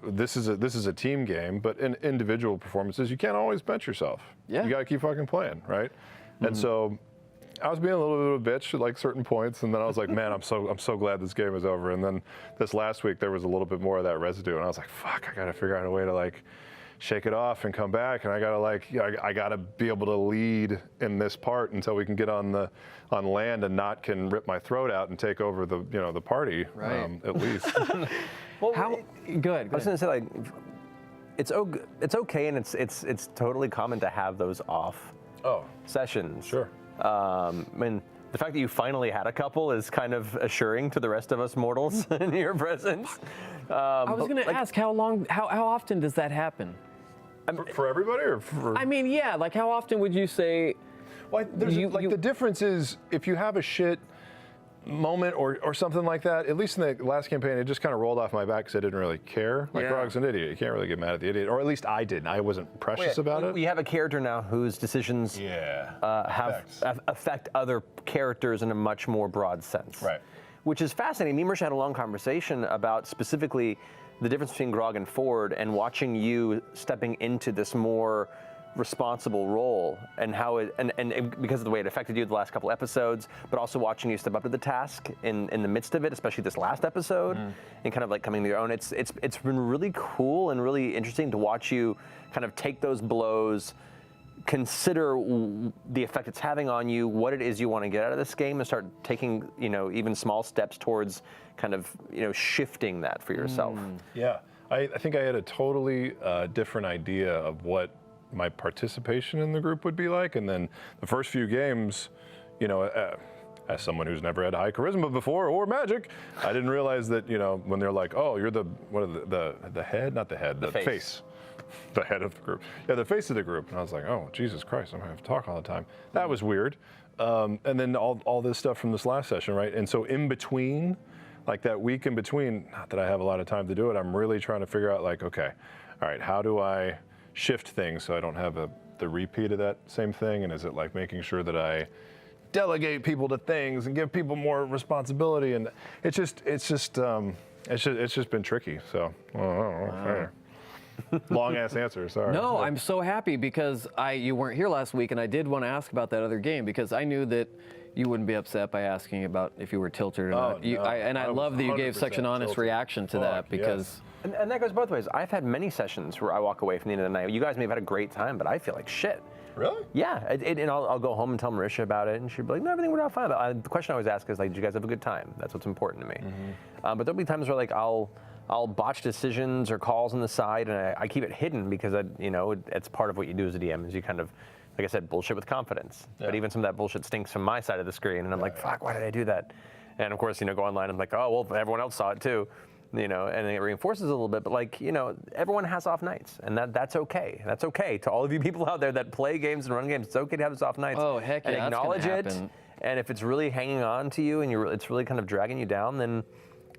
this is a team game, but in individual performances, you can't always bench yourself. Yeah. You got to keep fucking playing, right? And so I was being a little bit of a bitch at like certain points, and then I was like, man, I'm so glad this game is over. And then this last week there was a little bit more of that residue, and I was like, fuck, I got to figure out a way to like shake it off and come back, and I gotta be able to lead in this part until we can get on land and not can rip my throat out and take over the party, Right. At least. Go ahead. I was going to say, like, it's okay, and it's totally common to have those off sessions. Sure. I mean, the fact that you finally had a couple is kind of assuring to the rest of us mortals in your presence. I was going to ask, how often does that happen? For everybody, or for? I mean, yeah, like how often would you say? Well, the difference is if you have a shit moment or something like that. At least in the last campaign, it just kind of rolled off my back because I didn't really care. Like, Grog's an idiot. You can't really get mad at the idiot, or at least I didn't. I wasn't precious about it. We have a character now whose decisions affect other characters in a much more broad sense. Right. Which is fascinating. Me and Marisha had a long conversation about specifically the difference between Grog and Ford, and watching you stepping into this more responsible role, and how it and because of the way it affected you the last couple episodes, but also watching you step up to the task in the midst of it, especially this last episode, and kind of like coming to your own. It's been really cool and really interesting to watch you kind of take those blows, consider the effect it's having on you, what it is you want to get out of this game, and start taking even small steps towards kind of shifting that for yourself. Yeah, I think I had a totally different idea of what my participation in the group would be like, and then the first few games, as someone who's never had high charisma before or magic, I didn't realize that when they're like, oh, you're the head, not the head, the face. The head of the group. Yeah, the face of the group. And I was like, oh, Jesus Christ, I'm gonna have to talk all the time. That was weird. And then all this stuff from this last session, right? And so in between, like that week in between, not that I have a lot of time to do it, I'm really trying to figure out like, okay, all right, how do I shift things so I don't have the repeat of that same thing? And is it like making sure that I delegate people to things and give people more responsibility? And it's just been tricky. So I don't know. Long ass answer, sorry. No, I'm so happy because you weren't here last week, and I did want to ask about that other game because I knew that you wouldn't be upset by asking about if you were tilted or not. I love that you gave such an honest reaction to that because. Yes. And that goes both ways. I've had many sessions where I walk away from the end of the night. You guys may have had a great time, but I feel like shit. Really? Yeah, and I'll go home and tell Marisha about it, and she'll be like, no, everything worked out fine. The question I always ask is like, did you guys have a good time? That's what's important to me. But there'll be times where like I'll botch decisions or calls on the side, and I keep it hidden because it's part of what you do as a DM is you kind of, like I said, bullshit with confidence. Yeah. But even some of that bullshit stinks from my side of the screen, and I'm like, fuck, why did I do that? And of course, go online and I'm like, oh, well, everyone else saw it too. And it reinforces a little bit, but like, everyone has off nights, and that's okay. That's okay. To all of you people out there that play games and run games, it's okay to have those off nights. Oh, heck yeah, and acknowledge it. And if it's really hanging on to you and it's really kind of dragging you down, then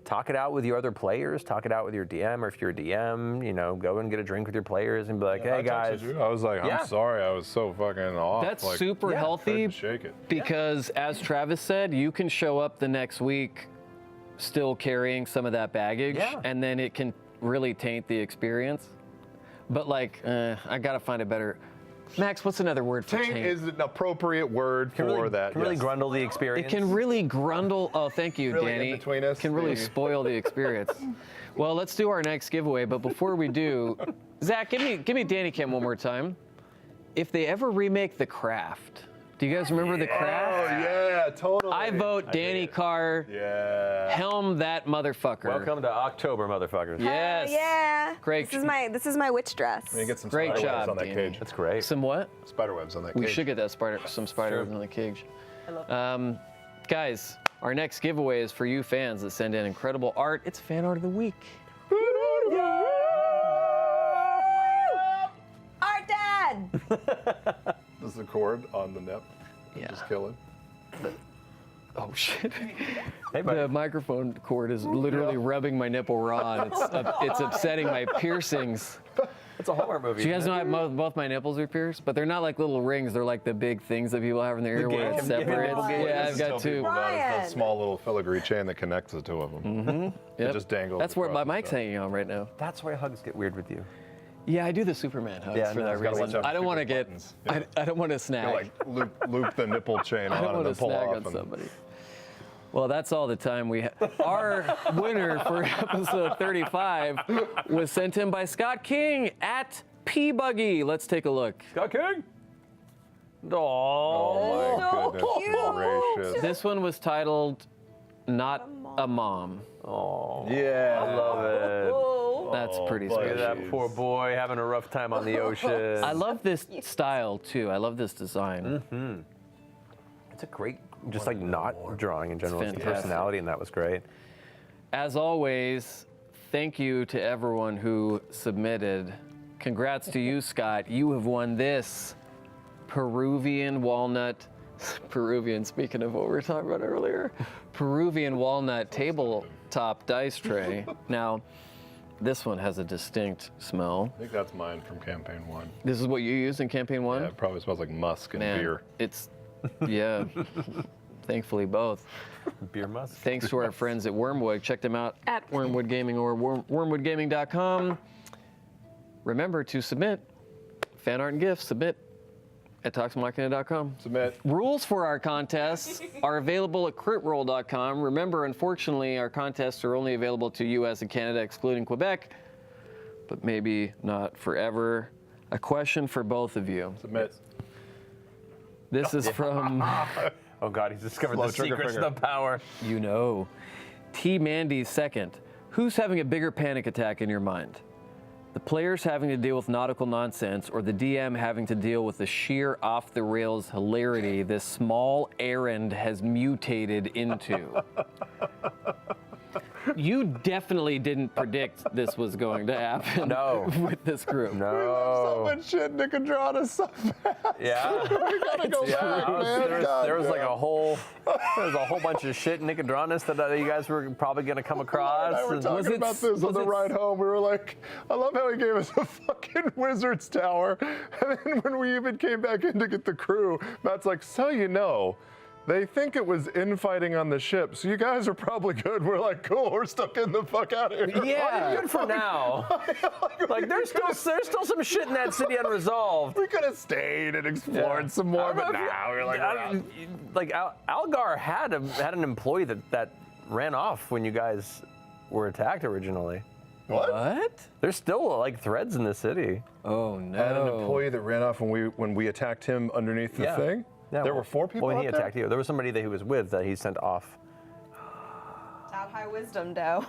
talk it out with your other players, talk it out with your DM, or if you're a DM, go and get a drink with your players and be like, hey guys. I was like, I'm sorry, I was so fucking off. That's super healthy shake it. because as Travis said, you can show up the next week still carrying some of that baggage, and then it can really taint the experience. But like, I gotta find a better. Max, what's another word for taint? Taint is an appropriate word for that. Can really grundle the experience. It can really grundle. Oh, thank you, really Danny. in between us, can really spoil the experience. Well, let's do our next giveaway. But before we do, Zach, give me Danny Cam one more time. If they ever remake The Craft, do you guys remember The Craft? Oh yeah, totally. I vote Danny Carr. Yeah. Helm that motherfucker. Welcome to October, motherfuckers. Yes. Yeah. Great. This is my witch dress. Let me get some Great spider job, webs on that Danny. cage. That's great. Some what? Spider webs on that cage. We should get that some spider webs on the cage. I love Guys, our next giveaway is for you fans that send in incredible art. It's fan art of the week. Art Dad! The is the cord on the nip. Yeah. Just killing. Oh shit! Hey, buddy. The microphone cord is literally rubbing my nipple raw. And it's upsetting my piercings. It's a Hallmark movie. Do you guys isn't know it? both my nipples are pierced? But they're not like little rings. They're like the big things that people have in their ear where it game- separates. nipple game. Yeah, I've got Tell two. people about it. It's Ryan. that small little filigree chain that connects the two of them. Yep. It just dangles. That's where my across the mic's top. hanging on right now. That's why hugs get weird with you. Yeah, I do the Superman hugs Yeah, for no, that it's gotta reason. watch out I don't for want to people's get. buttons. I don't want to You snag. like loop the nipple chain I don't on want and to then pull snag off. on and- somebody. Well, that's all the time we have. Our winner for episode 35 was sent in by Scott King at P-Buggy. Let's take a look. Scott King. Aww. Oh my So goodness cute. gracious. This one was titled "Not a Mom." Oh. Yeah. I love it. That's pretty buddy. Look at special. that poor boy having a rough time on the ocean. I love this style too. I love this design. It's a great, just like not drawing in general. It's the fantastic. personality, and that was great. As always, thank you to everyone who submitted. Congrats to you, Scott. You have won this Peruvian walnut. Peruvian, speaking of what we were talking about earlier, Peruvian walnut tabletop dice tray. Now, this one has a distinct smell. I think that's mine from campaign 1. This is what you used in campaign 1? Yeah, it probably smells like musk and Man, beer. it's, yeah, thankfully both. Beer musk. Thanks to our friends at Wormwood. Check them out at Wormwood Gaming or wormwoodgaming.com. Remember to submit fan art and gifts. Submit at talksmachina.com. Submit. Rules for our contests are available at critroll.com. Remember, unfortunately, our contests are only available to US and Canada, excluding Quebec, but maybe not forever. A question for both of you. Submit. This is from, Oh God, he's discovered Slow the trigger secrets finger. of the power. you know, T. Mandy's second. Who's having a bigger panic attack in your mind? The players having to deal with nautical nonsense, or the DM having to deal with the sheer off-the-rails hilarity this small errand has mutated into? You definitely didn't predict this was going to happen No. with this group. So No. much shit Nick had drawn us so fast. Yeah. We gotta go Yeah, back, man. there was God like damn. there was a whole bunch of shit Nicodranus that you guys were probably gonna come across. I were and- talking about this on was the it- ride home. We were like, I love how he gave us a fucking wizard's tower. And then when we even came back in to get the crew, Matt's like, so you know, they think it was infighting on the ship, so you guys are probably good. We're like, cool, we're stuck getting the fuck out of here. Yeah. Good for now. Like there's still some shit in that city unresolved. We could have stayed and explored some more, but now we're like, we're out. Like Algar had an employee that ran off when you guys were attacked originally. What? There's still like threads in the city. Oh, no. I had an employee that ran off when we attacked him underneath the thing. Yeah, There well- were 4 people Well, when he out there? attacked you, there was somebody that he was with that he sent off. That high wisdom, Doe.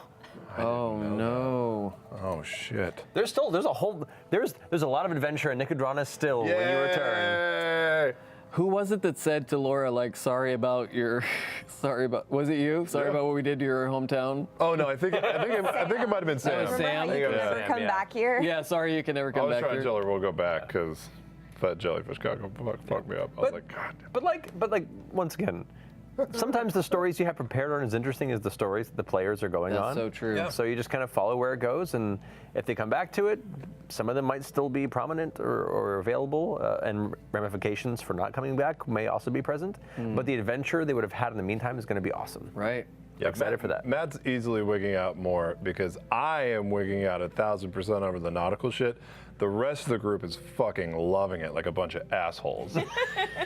Oh, no. Oh, shit. There's a lot of adventure in Nicodranus still when you return. Yay! Who was it that said to Laura, like, was it you? Sorry Yeah. about what we did to your hometown? Oh no, I think it might have been Sam. was Sam. Remember how you can Yeah. never Sam, come yeah. back here? Yeah, sorry you can never I come was back trying here. to tell her we'll go back because fat jellyfish got fuck me up. I was like, God. But like once again, sometimes the stories you have prepared aren't as interesting as the stories that the players are going That's on. so true. Yeah. So you just kind of follow where it goes, and if they come back to it, some of them might still be prominent or available, and ramifications for not coming back may also be present. But the adventure they would have had in the meantime is going to be awesome. Right. Yeah, excited for that. Matt's easily wigging out more because I am wigging out 1,000% over the nautical shit. The rest of the group is fucking loving it like a bunch of assholes.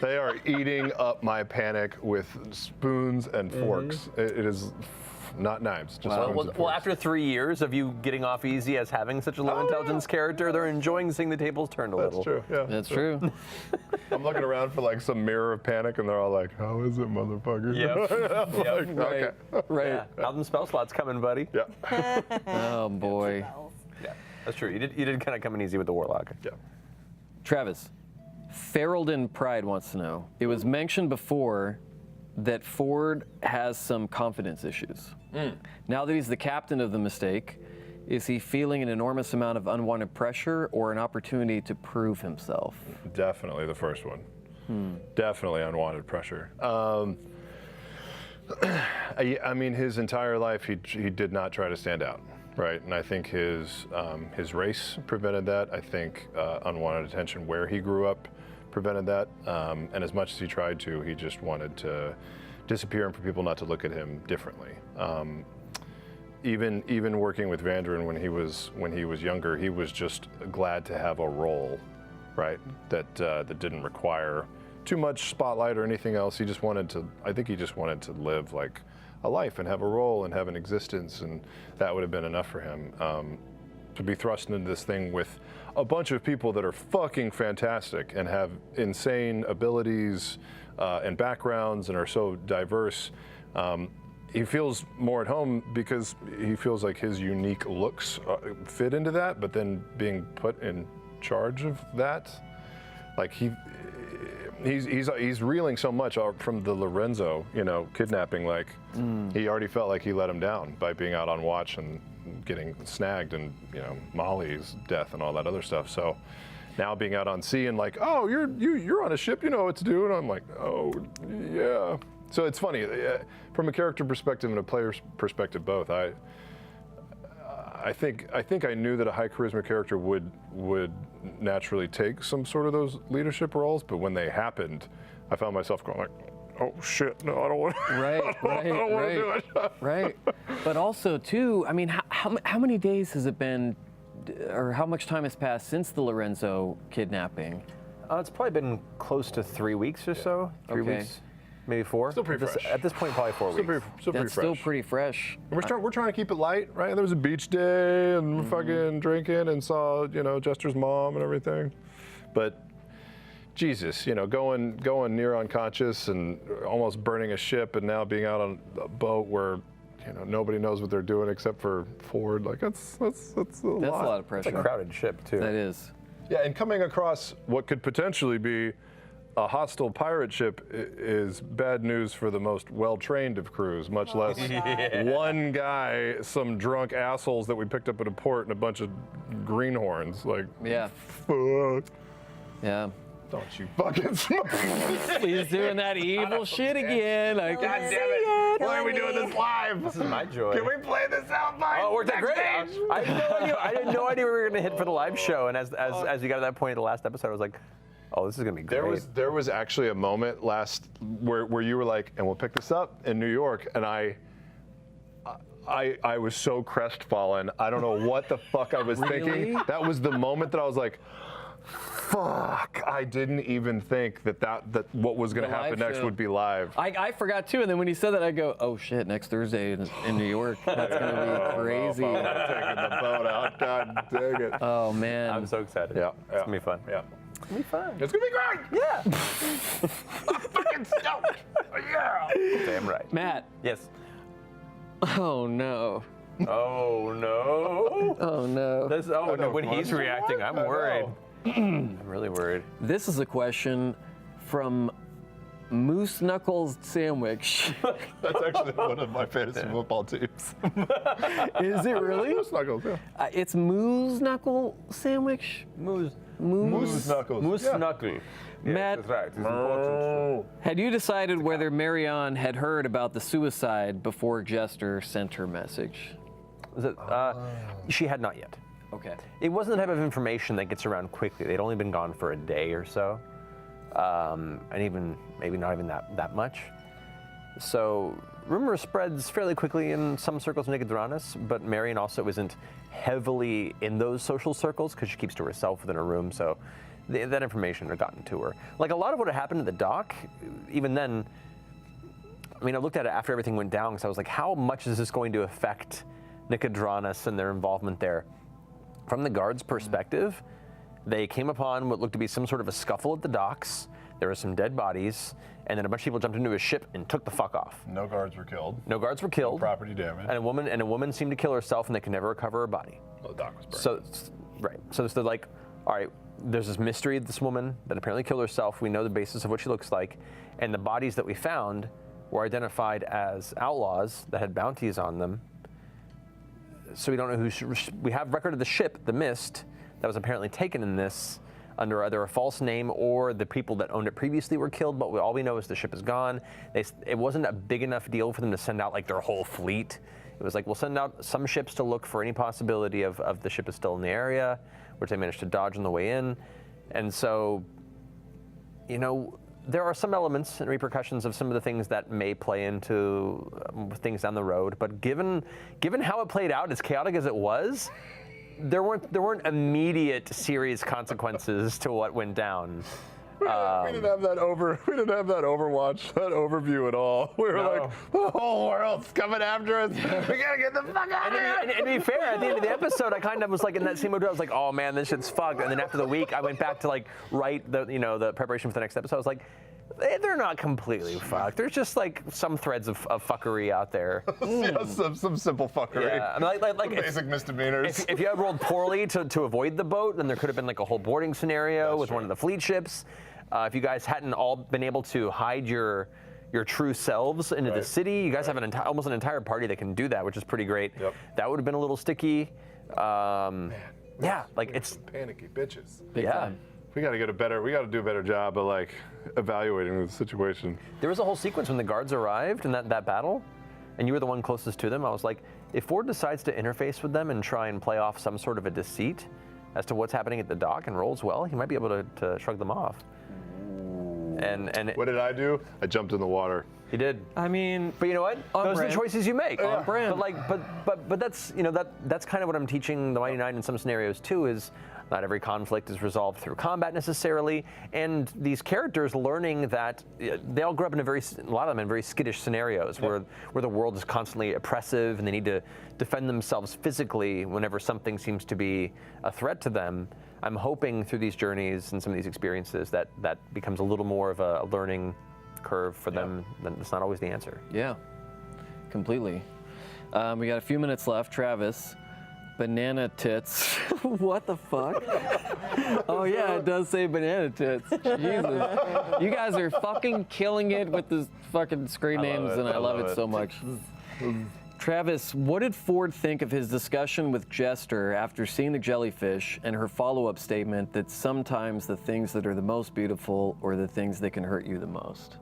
They are eating up my panic with spoons and forks. It is not knives, just spoons and Well, forks. after 3 years of you getting off easy as having such a low intelligence character, they're enjoying seeing the tables turned a little. That's true. Yeah, That's true. I'm looking around for like some mirror of panic, and they're all like, "How is it, motherfucker?" Yep. I'm like, okay. Right. Yeah. Now them spell slots coming, buddy. Yeah. Oh, boy. Yeah, that's true. You did kind of come in easy with the warlock. Yeah. Travis, Ferelden Pride wants to know. It was mentioned before that Ford has some confidence issues. Now that he's the captain of the Mistake, is he feeling an enormous amount of unwanted pressure or an opportunity to prove himself? Definitely the first one. Definitely unwanted pressure. I mean, his entire life, he did not try to stand out, right? And I think his race prevented that. I think unwanted attention where he grew up prevented that. And as much as he tried to, he just wanted to disappear and for people not to look at him differently. Even working with Vandren when he was younger, he was just glad to have a role, right? That didn't require too much spotlight or anything else. He just wanted to. I think he just wanted to live like a life and have a role and have an existence, and that would have been enough for him. To be thrust into this thing with a bunch of people that are fucking fantastic and have insane abilities and backgrounds and are so diverse. He feels more at home because he feels like his unique looks fit into that, but then being put in charge of that, like he's reeling so much from the Lorenzo, kidnapping. Like he already felt like he let him down by being out on watch and getting snagged, and Molly's death and all that other stuff. So now being out on sea and like, oh, you're on a ship, you know what to do, and I'm like, oh yeah. So it's funny from a character perspective and a player's perspective both. I think I knew that a high charisma character would naturally take some sort of those leadership roles, but when they happened, I found myself going like, oh shit, no, I don't want to. Right. Right. But also too, I mean, how many days has it been, or how much time has passed since the Lorenzo kidnapping? It's probably been close to 3 weeks or so. 3 Okay. weeks, maybe 4. Still pretty fresh. At this point, probably 4 weeks. That's still pretty fresh. And we're trying to keep it light, right? There was a beach day and we're fucking drinking and saw, Jester's mom and everything. But Jesus, going near unconscious and almost burning a ship, and now being out on a boat where, nobody knows what they're doing except for Ford. Like that's a lot. That's a lot of pressure. It's a crowded ship too. That is. Yeah, and coming across what could potentially be a hostile pirate ship is bad news for the most well-trained of crews, much less one guy, some drunk assholes that we picked up at a port and a bunch of greenhorns. Like, Yeah. fuck. Yeah. Don't you fucking smoke. He's doing that evil shit again. Like, God damn it. Why are we doing this live? This is my joy. Can we play this out by Oh, it worked out great. backstage? I had no idea we were going to hit for the live show, and as we got to that point in the last episode, I was like, oh, this is going to be great. There was actually a moment where you were like, and we'll pick this up in New York, and I was so crestfallen. I don't know what the fuck I was thinking. That was the moment that I was like, fuck, I didn't even think that what was going to The live happen next show. would be live. I forgot too, and then when he said that, I go, oh shit, next Thursday in New York. That's gonna be crazy. I'm taking the boat out. God dang it. Oh man. I'm so excited. Yeah, It's going to be fun. Yeah. It's going to be fun. It's going to be great. Yeah. I'm fucking stoked. Yeah. Damn right. Matt. Yes. Oh no. Oh, no. Oh no. No, when he's reacting, I'm worried. I'm really worried. This is a question from Moose Knuckles Sandwich. That's actually one of my fantasy football teams. Is it really? Snuggles, yeah. It's Moose Knuckle Sandwich. Moose Knuckles. Moose Yeah. Knuckle. Yes, Matt- that's right. It's important. Had you decided whether Marianne had heard about the suicide before Jester sent her message? Was it, she had not yet. Okay. It wasn't the type of information that gets around quickly. They'd only been gone for a day or so, and even maybe not even that much. So rumor spreads fairly quickly in some circles of Nicodranas, but Marion also isn't heavily in those social circles because she keeps to herself within her room. So that information had gotten to her. Like a lot of what had happened at the dock, even then. I mean, I looked at it after everything went down because I was like, how much is this going to affect Nicodranas and their involvement there? From the guards' perspective, they came upon what looked to be some sort of a scuffle at the docks. There were some dead bodies, and then a bunch of people jumped into a ship and took the fuck off. No guards were killed. No guards were killed. Property damage. And a woman seemed to kill herself, and they could never recover her body. Well, the dock was burned. So, right. So they're like, all right, there's this mystery of this woman that apparently killed herself. We know the basis of what she looks like, and the bodies that we found were identified as outlaws that had bounties on them. So we don't know who. We have record of the ship, the Mist, that was apparently taken in this, under either a false name or the people that owned it previously were killed, but all we know is the ship is gone. It wasn't a big enough deal for them to send out like their whole fleet. It was like, we'll send out some ships to look for any possibility of the ship is still in the area, which they managed to dodge on the way in. And so, you know, there are some elements and repercussions of some of the things that may play into things down the road, but given how it played out, as chaotic as it was, there weren't immediate serious consequences to what went down. We didn't have that Overwatch, that overview at all. We were like, the whole world's coming after us. We gotta get the fuck out of here. And to be fair, at the end of the episode, I kind of was like in that same mood. I was like, oh man, this shit's fucked. And then after the week, I went back to like write the preparation for the next episode. I was like, they're not completely fucked. There's just like some threads of fuckery out there. Yeah, some simple fuckery. Yeah, I mean, like basic misdemeanors. If you had rolled poorly to avoid the boat, then there could have been like a whole boarding scenario with one of the fleet ships. If you guys hadn't all been able to hide your true selves into the city, you guys have almost an entire party that can do that, which is pretty great. Yep. That would have been a little sticky. Yeah, like it's panicky bitches. Big time. We got to do a better job of like evaluating the situation. There was a whole sequence when the guards arrived in that battle, and you were the one closest to them. I was like, if Ford decides to interface with them and try and play off some sort of a deceit as to what's happening at the dock and rolls well, he might be able to shrug them off. And What did I do? I jumped in the water. he did. I mean, But you know what? Those are brand. the choices you make. On brand. But like, but that's that's kind of what I'm teaching the Mighty Nine in some scenarios too. Is not every conflict is resolved through combat necessarily, and these characters learning that they all grew up in a lot of them in very skittish scenarios where the world is constantly oppressive and they need to defend themselves physically whenever something seems to be a threat to them. I'm hoping through these journeys and some of these experiences that becomes a little more of a learning curve for them. That's not always the answer. yeah, completely. We got a few minutes left. Travis, banana tits. What the fuck? Oh yeah, it does say banana tits. Jesus. You guys are fucking killing it with the fucking screen names, and I love it so much. Travis, what did Ford think of his discussion with Jester after seeing the jellyfish and her follow-up statement that sometimes the things that are the most beautiful are the things that can hurt you the most?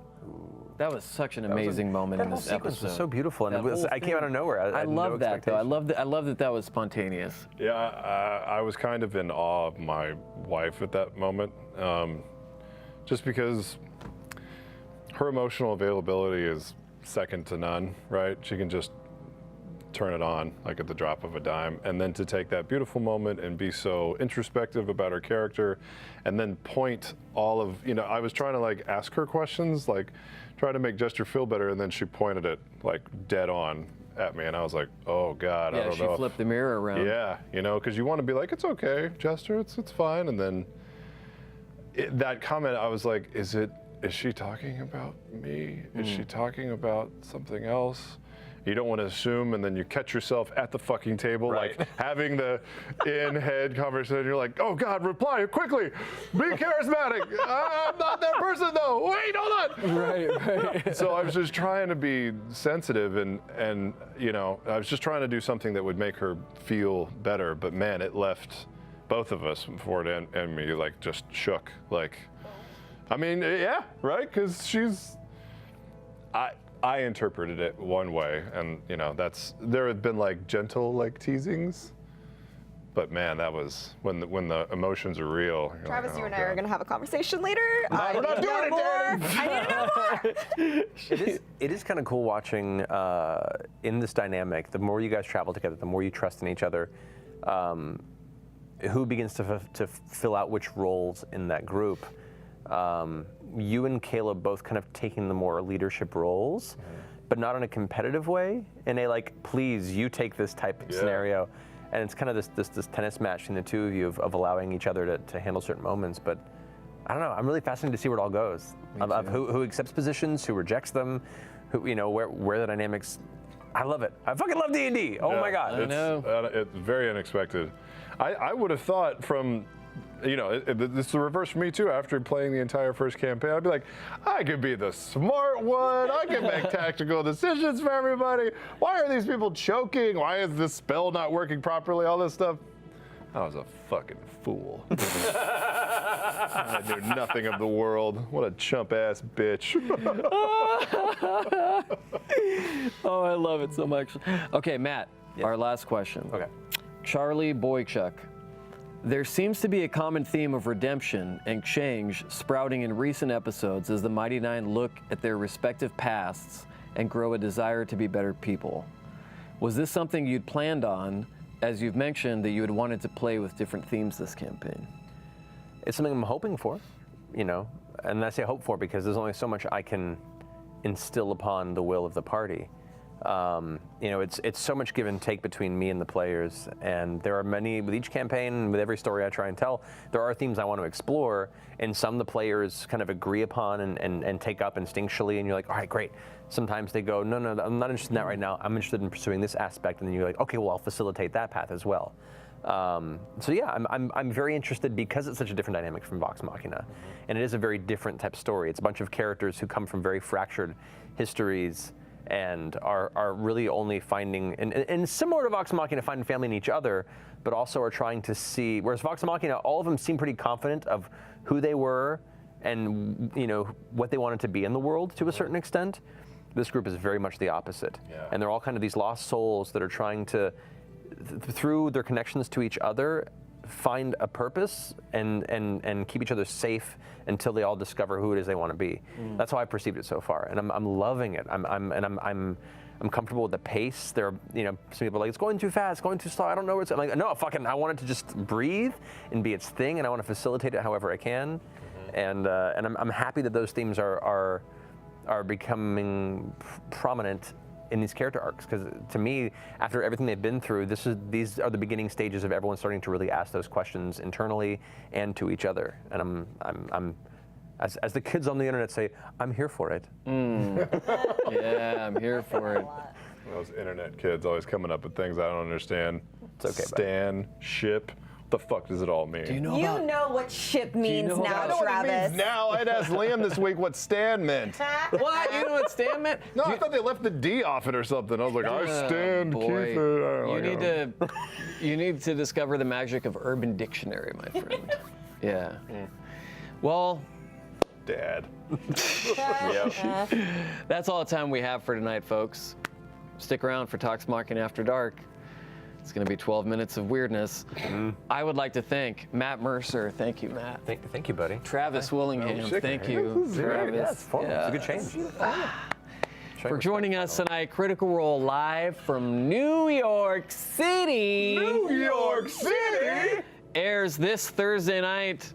That was such an amazing moment in this episode. Was so beautiful, and I came out of nowhere. I love that though. I love that was spontaneous. Yeah, I was kind of in awe of my wife at that moment, just because her emotional availability is second to none, right? She can just turn it on like at the drop of a dime, and then to take that beautiful moment and be so introspective about her character and then point all of, I was trying to like ask her questions, like try to make Jester feel better, and then she pointed it like dead on at me, and I was like, oh God, I Yeah, don't she know. flipped the mirror around. Yeah, because you want to be like, it's okay, Jester, it's fine, and then that comment, I was like, is she talking about me? Is she talking about something else? You don't want to assume, and then you catch yourself at the fucking table, like having the in-head conversation. You're like, oh God, reply quickly. Be charismatic. I'm not that person though. Wait, hold on. Right. So I was just trying to be sensitive, and I was just trying to do something that would make her feel better. But man, it left both of us, Ford and me, like just shook. Like, I mean, yeah, right? Because I interpreted it one way, and there had been like gentle like teasings, but man, that was when the emotions are real. Travis, like, you oh, and I are God. going to have a conversation later. we're not doing it, Danny. I need to know more. It is kind of cool watching in this dynamic. The more you guys travel together, the more you trust in each other. Who begins to fill out which roles in that group? You and Caleb both kind of taking the more leadership roles, but not in a competitive way. In a like, please, you take this type of scenario, and it's kind of this tennis match between the two of you of allowing each other to handle certain moments. But I don't know. I'm really fascinated to see where it all goes. Of who accepts positions, who rejects them, who where the dynamics. I love it. I fucking love D&D. Oh my God. I know. It's very unexpected. I would have thought from. This is the reverse for me too. After playing the entire first campaign, I'd be like, I could be the smart one. I can make tactical decisions for everybody. Why are these people choking? Why is this spell not working properly? All this stuff. I was a fucking fool. I knew nothing of the world. What a chump ass bitch. Oh, I love it so much. Okay, Matt, our last question. Okay. Charlie Boychuk. There seems to be a common theme of redemption and change sprouting in recent episodes as the Mighty Nine look at their respective pasts and grow a desire to be better people. Was this something you'd planned on, as you've mentioned that you had wanted to play with different themes this campaign? It's something I'm hoping for, you know, and I say hope for because there's only so much I can instill upon the will of the party. You know, it's so much give and take between me and the players, and there are many, with each campaign, with every story I try and tell, there are themes I want to explore, and some the players kind of agree upon and take up instinctually, and you're like, all right, great. Sometimes they go, no, I'm not interested in that right now, I'm interested in pursuing this aspect, and then you're like, okay, well, I'll facilitate that path as well. So yeah, I'm very interested because it's such a different dynamic from Vox Machina, and it is a very different type of story. It's a bunch of characters who come from very fractured histories, and are really only finding, and similar to Vox Machina, finding family in each other, but also are trying to see, whereas Vox Machina, all of them seem pretty confident of who they were and, you know, what they wanted to be in the world to a certain extent. This group is very much the opposite. Yeah. And they're all kind of these lost souls that are trying to, through their connections to each other, find a purpose and keep each other safe until they all discover who it is they want to be. That's how I perceived it so far, and I'm loving it. I'm comfortable with the pace. There are, you know, some people are like, it's going too fast, it's going too slow. I don't know where it's. I'm like, no, I want it to just breathe and be its thing, and I want to facilitate it however I can. And I'm happy that those themes are becoming prominent in these character arcs, because to me, after everything they've been through, these are the beginning stages of everyone starting to really ask those questions internally and to each other. And I'm as the kids on the internet say, I'm here for it. Yeah, I'm here for it. Those internet kids always coming up with things I don't understand. It's okay, buddy. Stan, ship. What the fuck does it all mean? Do you know You about, know what ship means know now, about- I know what it Travis. means now. I'd asked Liam this week what Stan meant. what? You know what Stan meant? No, I thought they left the D off it or something. I was like, I stand, keep boy. it. I don't know. You need to discover the magic of Urban Dictionary, my friend. Yeah. Well, Dad. that's all the time we have for tonight, folks. Stick around for Talks Machina After Dark. It's going to be 12 minutes of weirdness. I would like to thank Matt Mercer. Thank you, Matt. Thank you, buddy. Travis Willingham. shit, Thank man. you, This is great. Travis. Yeah, it's fun. It's a good change. For joining us tonight, Critical Role live from New York City. New York City! Airs this Thursday night.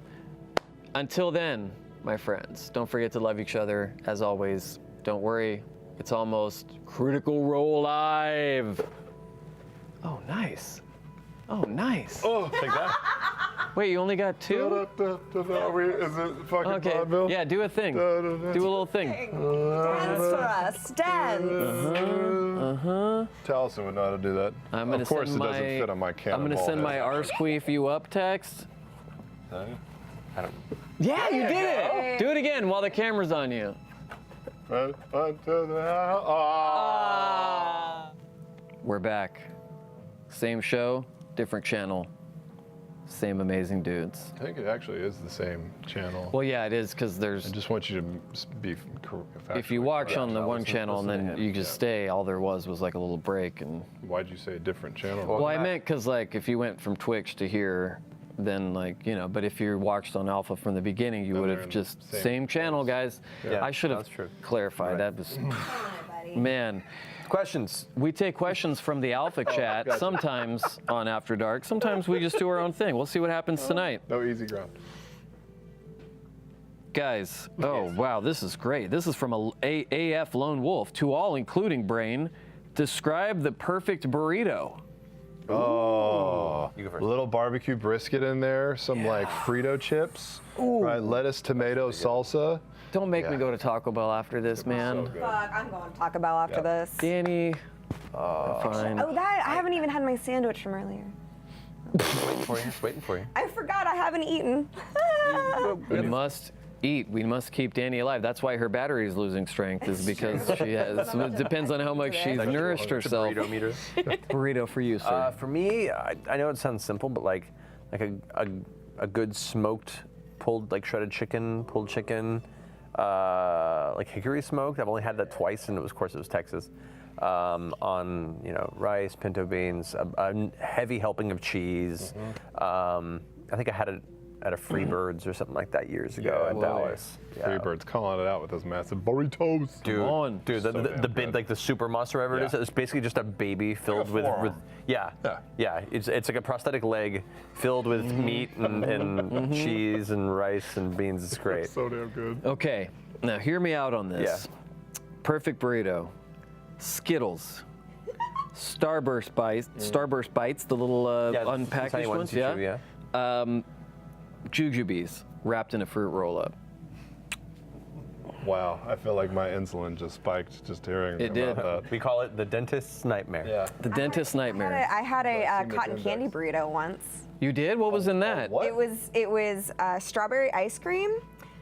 Until then, my friends, don't forget to love each other. As always, don't worry, it's almost Critical Role Live. Oh, nice. Oh, nice. Oh, take that. Wait, you only got two? Is it fucking Okay. vaudeville? Yeah, do a thing. Do a little thing. Dance for us. Dance. Taliesin would know how to do that. I'm gonna Of course, send it doesn't fit on my I'm cannonball gonna send my head. "Arsqueef you up" text. I don't. Yeah, you did it. Do it again while the camera's on you. We're back. Same show, different channel. Same amazing dudes. I think it actually is the same channel. Well, yeah, it is because I there's. just want you to be If you watch on the one channel and then you just stay, all there was like a little break. And Why'd you say a different channel? well, I meant because like if you went from Twitch to here, then like you know. But if you watched on Alpha from the beginning, you Then would they're have in just the same same channel, guys. Yeah, I should have that's true. clarified. That was man. Questions? We take questions from the Alpha chat sometimes on After Dark. Sometimes we just do our own thing. We'll see what happens tonight. No easy ground. Guys, oh wow, this is great. This is from a AF Lone Wolf. To all, including Brain, describe the perfect burrito. Oh, You go first. little barbecue brisket in there, some like Frito chips, right? Lettuce, tomato, salsa. Don't make me Yeah. go to Taco Bell after this, man. So good. Fuck, I'm going to Taco Bell after this. Danny, fine. Oh, that I haven't even had my sandwich from earlier. Waiting for you. I forgot I haven't eaten. We must eat. We must keep Danny alive. That's why her battery is losing strength, is because she has. It depends on how much she's nourished herself. Burrito meter. Burrito for you, sir. For me, I know it sounds simple, but like like a good smoked, pulled like shredded chicken, pulled chicken, like hickory smoked. I've only had that twice, and of course it was Texas. On rice, pinto beans, a heavy helping of cheese. I think I had it at a Freebirds or something like that years ago in Dallas. Yeah. Freebirds calling it out with those massive burritos. Dude, Come on. dude, So the damn big, good. like the super monster, whatever it is, Yeah. it's basically just a baby filled with Yeah. It's like a prosthetic leg filled with meat and cheese and rice and beans. It's great. So damn good. Okay, now hear me out on this. Perfect burrito, Skittles, Starburst bites, the little tiny unpackaged ones, too, yeah. Jujubes wrapped in a fruit roll-up. Wow, I feel like my insulin just spiked just hearing It did. about that. We call it the dentist's nightmare. Yeah. The dentist's nightmare. I had a Signature cotton candy index. burrito once. You did? What was in that? What? It was strawberry ice cream,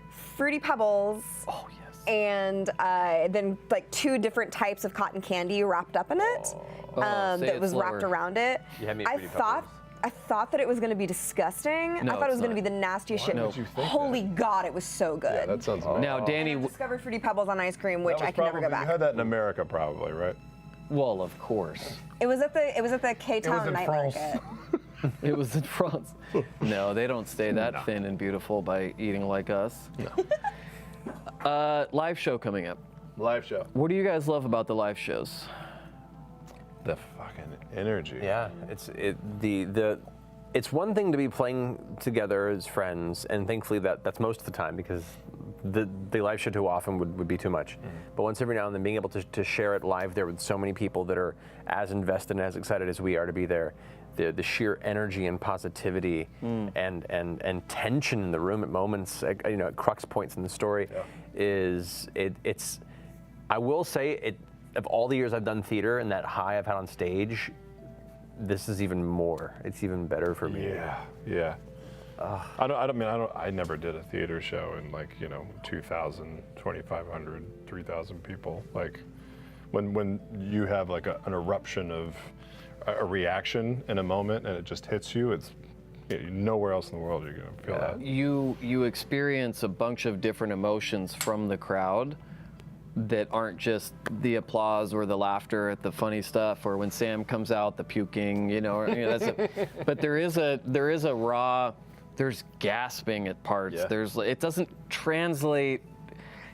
fruity pebbles, Oh, yes. and then like 2 different types of cotton candy wrapped up in it. Say That it was wrapped slower. around it. You had me I Fruity thought that it was going to be disgusting. No, I thought it it's was going to not. be the nastiest shit. Why would you think Holy God, it was so good. Yeah, that sounds amazing. Now, Danny, I discovered fruity pebbles on ice cream, which That was I can never go probably- back. You had that in America, probably, right? well, of course. It was at the K-Town in night France. market. It was in France. No, they don't stay that thin and beautiful by eating like us. No. Live show coming up. Live show. What do you guys love about the live shows? The fucking energy. Yeah, it's one thing to be playing together as friends, and thankfully that's most of the time because the live show too often would be too much. But once every now and then, being able to share it live there with so many people that are as invested and as excited as we are to be there, the sheer energy and positivity and tension in the room at moments, at crux points in the story, it's. I will say of all the years I've done theater and that high I've had on stage, this is even more. It's even better for me. Yeah. I never did a theater show in 2,000, 2,500, 3,000 people. Like when you have like an eruption of a reaction in a moment and it just hits you, it's nowhere else in the world you're gonna feel that. You experience a bunch of different emotions from the crowd that aren't just the applause or the laughter at the funny stuff, or when Sam comes out, the puking, that's it. But there is a raw, there's gasping at parts. Yeah. It doesn't translate.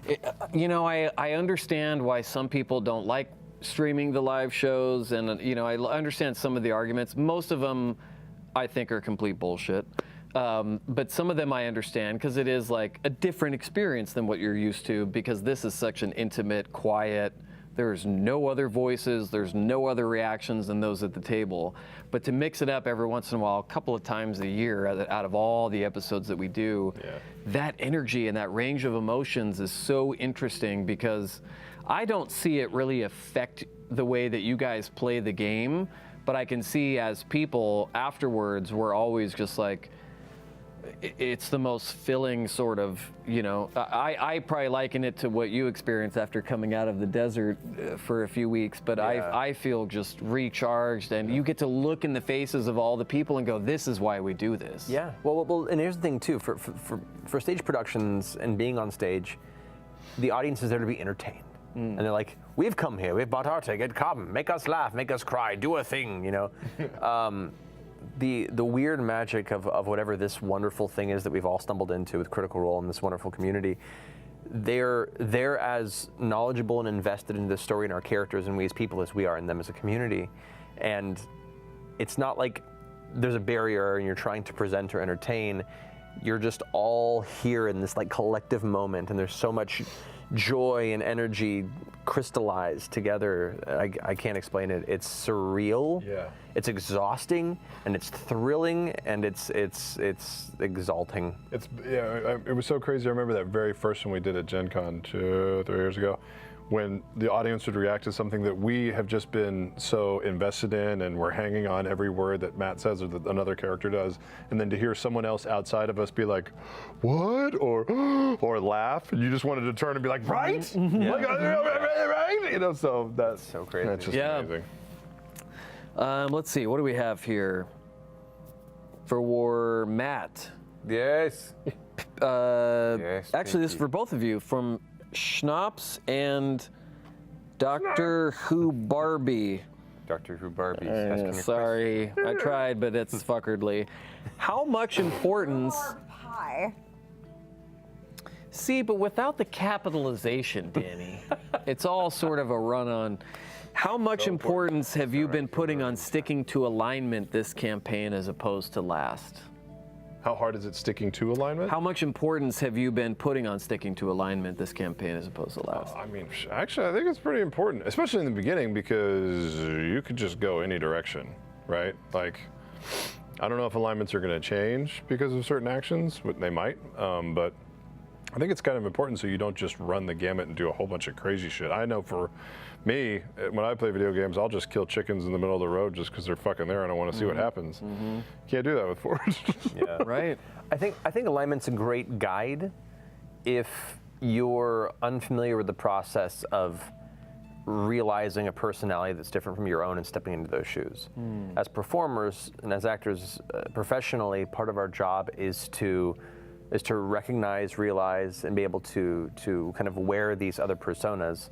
I understand why some people don't like streaming the live shows, and I understand some of the arguments. Most of them, I think, are complete bullshit. But some of them I understand because it is like a different experience than what you're used to, because this is such an intimate, quiet, there's no other voices, there's no other reactions than those at the table. But to mix it up every once in a while, a couple of times a year out of all the episodes that we do, that energy and that range of emotions is so interesting, because I don't see it really affect the way that you guys play the game, but I can see as people afterwards, we're always just like, it's the most filling sort of, I probably liken it to what you experienced after coming out of the desert for a few weeks, but I feel just recharged, and you get to look in the faces of all the people and go, this is why we do this. Yeah. Well, and here's the thing too, for stage productions and being on stage, the audience is there to be entertained. And they're like, we've come here, we've bought our ticket, come, make us laugh, make us cry, do a thing, The weird magic of whatever this wonderful thing is that we've all stumbled into with Critical Role in this wonderful community, they're as knowledgeable and invested in this story and our characters and we as people as we are in them as a community. And it's not like there's a barrier and you're trying to present or entertain. You're just all here in this like collective moment, and there's so much joy and energy crystallized together. I can't explain it. It's surreal. Yeah. It's exhausting, and it's thrilling, and it's exalting. It was so crazy. I remember that very first one we did at Gen Con 2-3 years ago, when the audience would react to something that we have just been so invested in, and we're hanging on every word that Matt says or that another character does, and then to hear someone else outside of us be like, what? Or laugh, and you just wanted to turn and be like, right? Like, right? So that's so crazy. That's just amazing. Let's see, what do we have here? for Matt. Yes. Yes, Actually, this is thank for both of you from Schnapps and Doctor Who Barbie. Doctor Who Barbie's asking a Sorry, I tried, but it's fuckeredly. How much importance? Pie. See, but without the capitalization, Danny, it's all sort of a run-on. How much importance have you been putting on sticking to alignment this campaign as opposed to last? How hard is it sticking to alignment? How much importance have you been putting on sticking to alignment this campaign as opposed to last? I mean, actually, I think it's pretty important, especially in the beginning, because you could just go any direction, right? Like, I don't know if alignments are going to change because of certain actions, but they might. But I think it's kind of important so you don't just run the gamut and do a whole bunch of crazy shit. I know for me, when I play video games, I'll just kill chickens in the middle of the road just because they're fucking there and I want to see what happens. Can't do that with Forge. Yeah. Right. I think alignment's a great guide if you're unfamiliar with the process of realizing a personality that's different from your own and stepping into those shoes. As performers and as actors professionally, part of our job is to recognize, realize, and be able to kind of wear these other personas.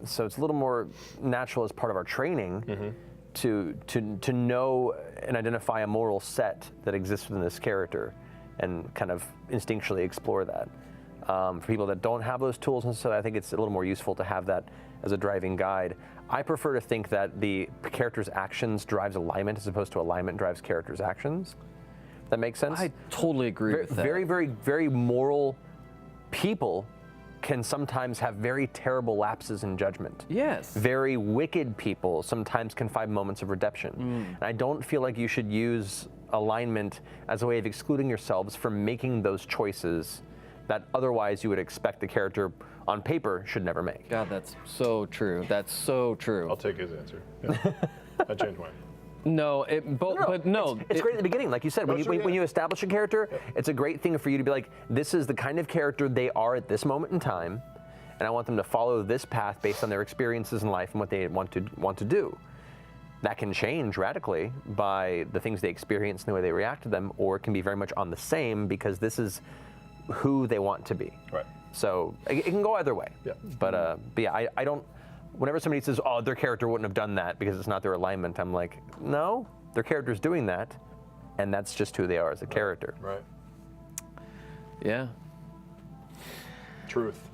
So it's a little more natural as part of our training to know and identify a moral set that exists within this character and kind of instinctually explore that. For people that don't have those tools and so I think it's a little more useful to have that as a driving guide. I prefer to think that the character's actions drives alignment as opposed to alignment drives character's actions. That makes sense? I totally agree with that. Very, very, very moral people can sometimes have very terrible lapses in judgment. Yes. Very wicked people sometimes can find moments of redemption. And I don't feel like you should use alignment as a way of excluding yourselves from making those choices that otherwise you would expect the character on paper should never make. God, that's so true. That's so true. I'll take his answer. Yeah. I changed mine. No, but no. It's great at the beginning, like you said. When you establish a character, it's a great thing for you to be like, this is the kind of character they are at this moment in time, and I want them to follow this path based on their experiences in life and what they want to do. That can change radically by the things they experience and the way they react to them, or it can be very much on the same because this is who they want to be. Right. So it can go either way. Yeah. But yeah, I don't. Whenever somebody says, "Oh, their character wouldn't have done that because it's not their alignment," I'm like, no, their character's doing that, and that's just who they are as a character. Right. Yeah. Truth.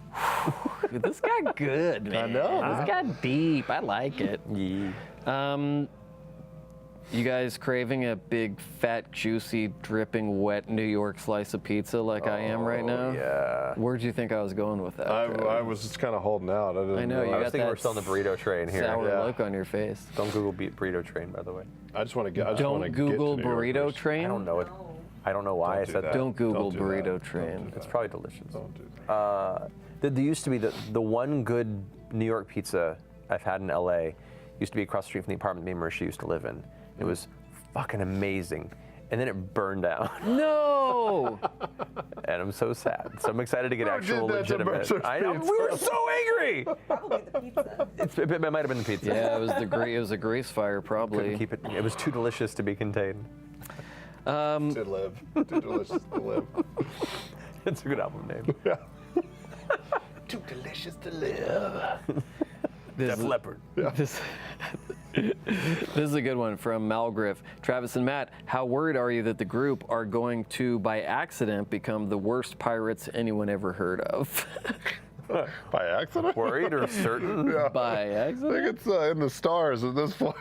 This got good, man. I know. This got deep. I like it. Yeah. You guys craving a big, fat, juicy, dripping, wet New York slice of pizza like I am right now? Yeah. Where'd you think I was going with that? I was just kind of holding out. I didn't know, you know. I was got thinking that we're still on the burrito train here. sour Yeah. look on your face. Don't Google burrito train, by the way. I just want to get. I just Don't wanna Google get to New York burrito first. train. I don't know it. I don't know why Don't I do said that. that. Don't Google Don't do burrito that. train. Don't do It's that. probably delicious. Don't do that. There used to be the one good New York pizza I've had in LA. Used to be across the street from the apartment me and Marisha used to live in. It was fucking amazing. And then it burned down. No! And I'm so sad. So I'm excited to get Who actual did that to legitimate. Mercer's I know. Pizza? We were so angry. Probably the pizza. It might have been the pizza. Yeah, it was a grease fire Couldn't probably. keep it. It was too delicious to be contained. To live. Too delicious to live. It's a good album name. Yeah. Too delicious to live. This Def is- Leppard. This, this is a good one from Malgriff. Travis and Matt, how worried are you that the group are going to, by accident, become the worst pirates anyone ever heard of? By accident? Worried or certain? Yeah. By I accident? think it's in the stars at this point.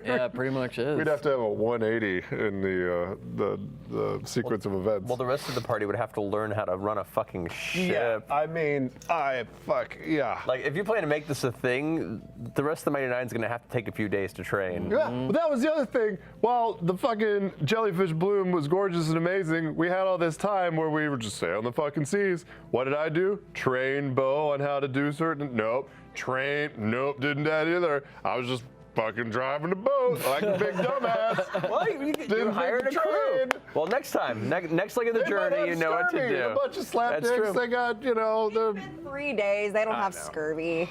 Yeah, pretty much is. We'd have to have a 180 in the sequence of events. Well, the rest of the party would have to learn how to run a fucking ship. I mean, yeah. Like, if you plan to make this a thing, the rest of the Mighty Nine's gonna have to take a few days to train. Yeah, but that was the other thing. While the fucking jellyfish bloom was gorgeous and amazing, we had all this time where we were just sailing the fucking seas. What did I do? Train Bo on how to do certain. Nope. Didn't that either. I was just fucking driving the boat like a big dumbass. Well, you Didn't hired a think to crew. train. Well, next time, next leg of the They might journey, have you know what to scurvy. do. A bunch of That's true. slapdicks. They got, It's been 3 days. They don't have know. scurvy.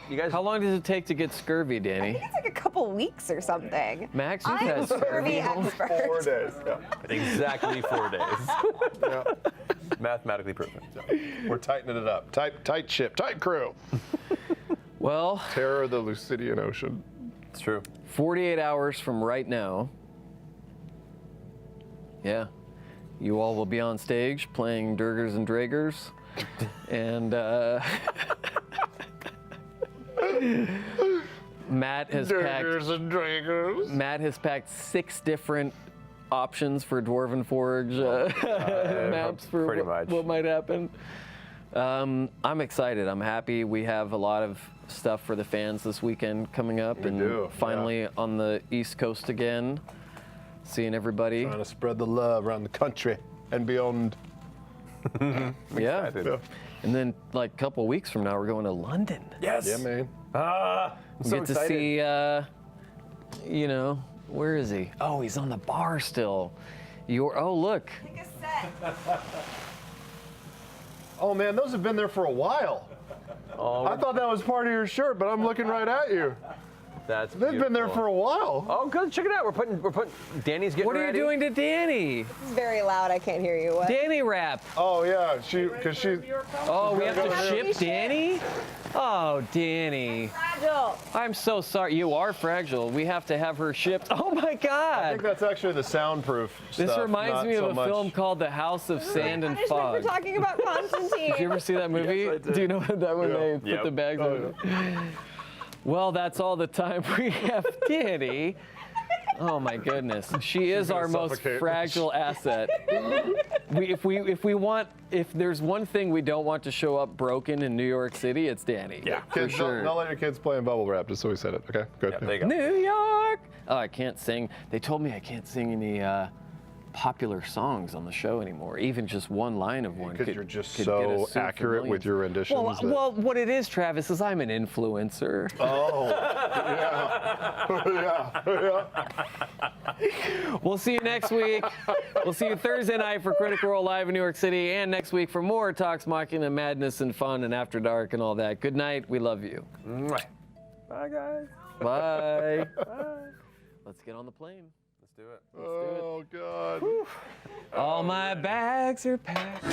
You guys. How long does it take to get scurvy, Danny? It's like a couple weeks or something. Max, you've I'm had a scurvy scurvy. expert. 4 days. Yeah. Exactly 4 days. Yeah. Mathematically proven. We're tightening it up. Tight ship, tight crew. Well, Terror of the Lucidian Ocean. It's true. 48 hours from right now. Yeah. You all will be on stage playing Durgers and Dragers. And Matt has Durgers and Dragers. Matt has packed 6 different options for Dwarven Forge maps for pretty much. what might happen. I'm excited. I'm happy. We have a lot of stuff for the fans this weekend coming up, We and do, finally on the East Coast again, seeing everybody. Trying to spread the love around the country and beyond. Yeah. Yeah. And then like a couple weeks from now, we're going to London. Yes. Yeah, man. I'm We so get to excited. see, where is he? Oh, he's on the bar still. Oh, look. Take a set. Oh man, those have been there for a while. Oh, I thought that was part of your shirt, but I'm looking right at you. that's They've been there beautiful. for a while. Oh, good. Check it out. We're putting. Danny's getting What are you ready. doing to Danny? It's very loud. I can't hear you. What? Danny rap. Oh yeah, because she. Oh, we have to How ship Danny? Oh, Danny. Fragile. I'm so sorry. You are fragile. We have to have her shipped. Oh my I God. think that's actually the soundproof This stuff, reminds not me of so a much- film called The House of Sand I and just remember Fog. talking about Constantine. Did you ever see that movie? Yes, I did. Do you know that when Yeah. they put Yep. the bags Oh, in? Well, that's all the time we have, Danny. Oh my goodness, she is gonna our most suffocate. fragile asset. If there's one thing we don't want to show up broken in New York City, it's Danny. Yeah. for Kids, sure. don't let your kids play in bubble wrap, just so we said it. Okay, good. Yeah, there you go. New York. Oh, I can't sing. They told me I can't sing any popular songs on the show anymore. Even just one line of one. Because could- you're just could get us so sued for accurate with millions. your renditions. Well, that- well, what it is, Travis, is I'm an influencer. Oh, yeah. We'll see you next week. We'll see you Thursday night for Critical Role Live in New York City, and next week for more Talks, Machina, madness, and fun, and After Dark, and all that. Good night. We love you. Mwah. Bye, guys. Bye. Let's get on the plane. Let's do it. Oh, God. All my bags are packed.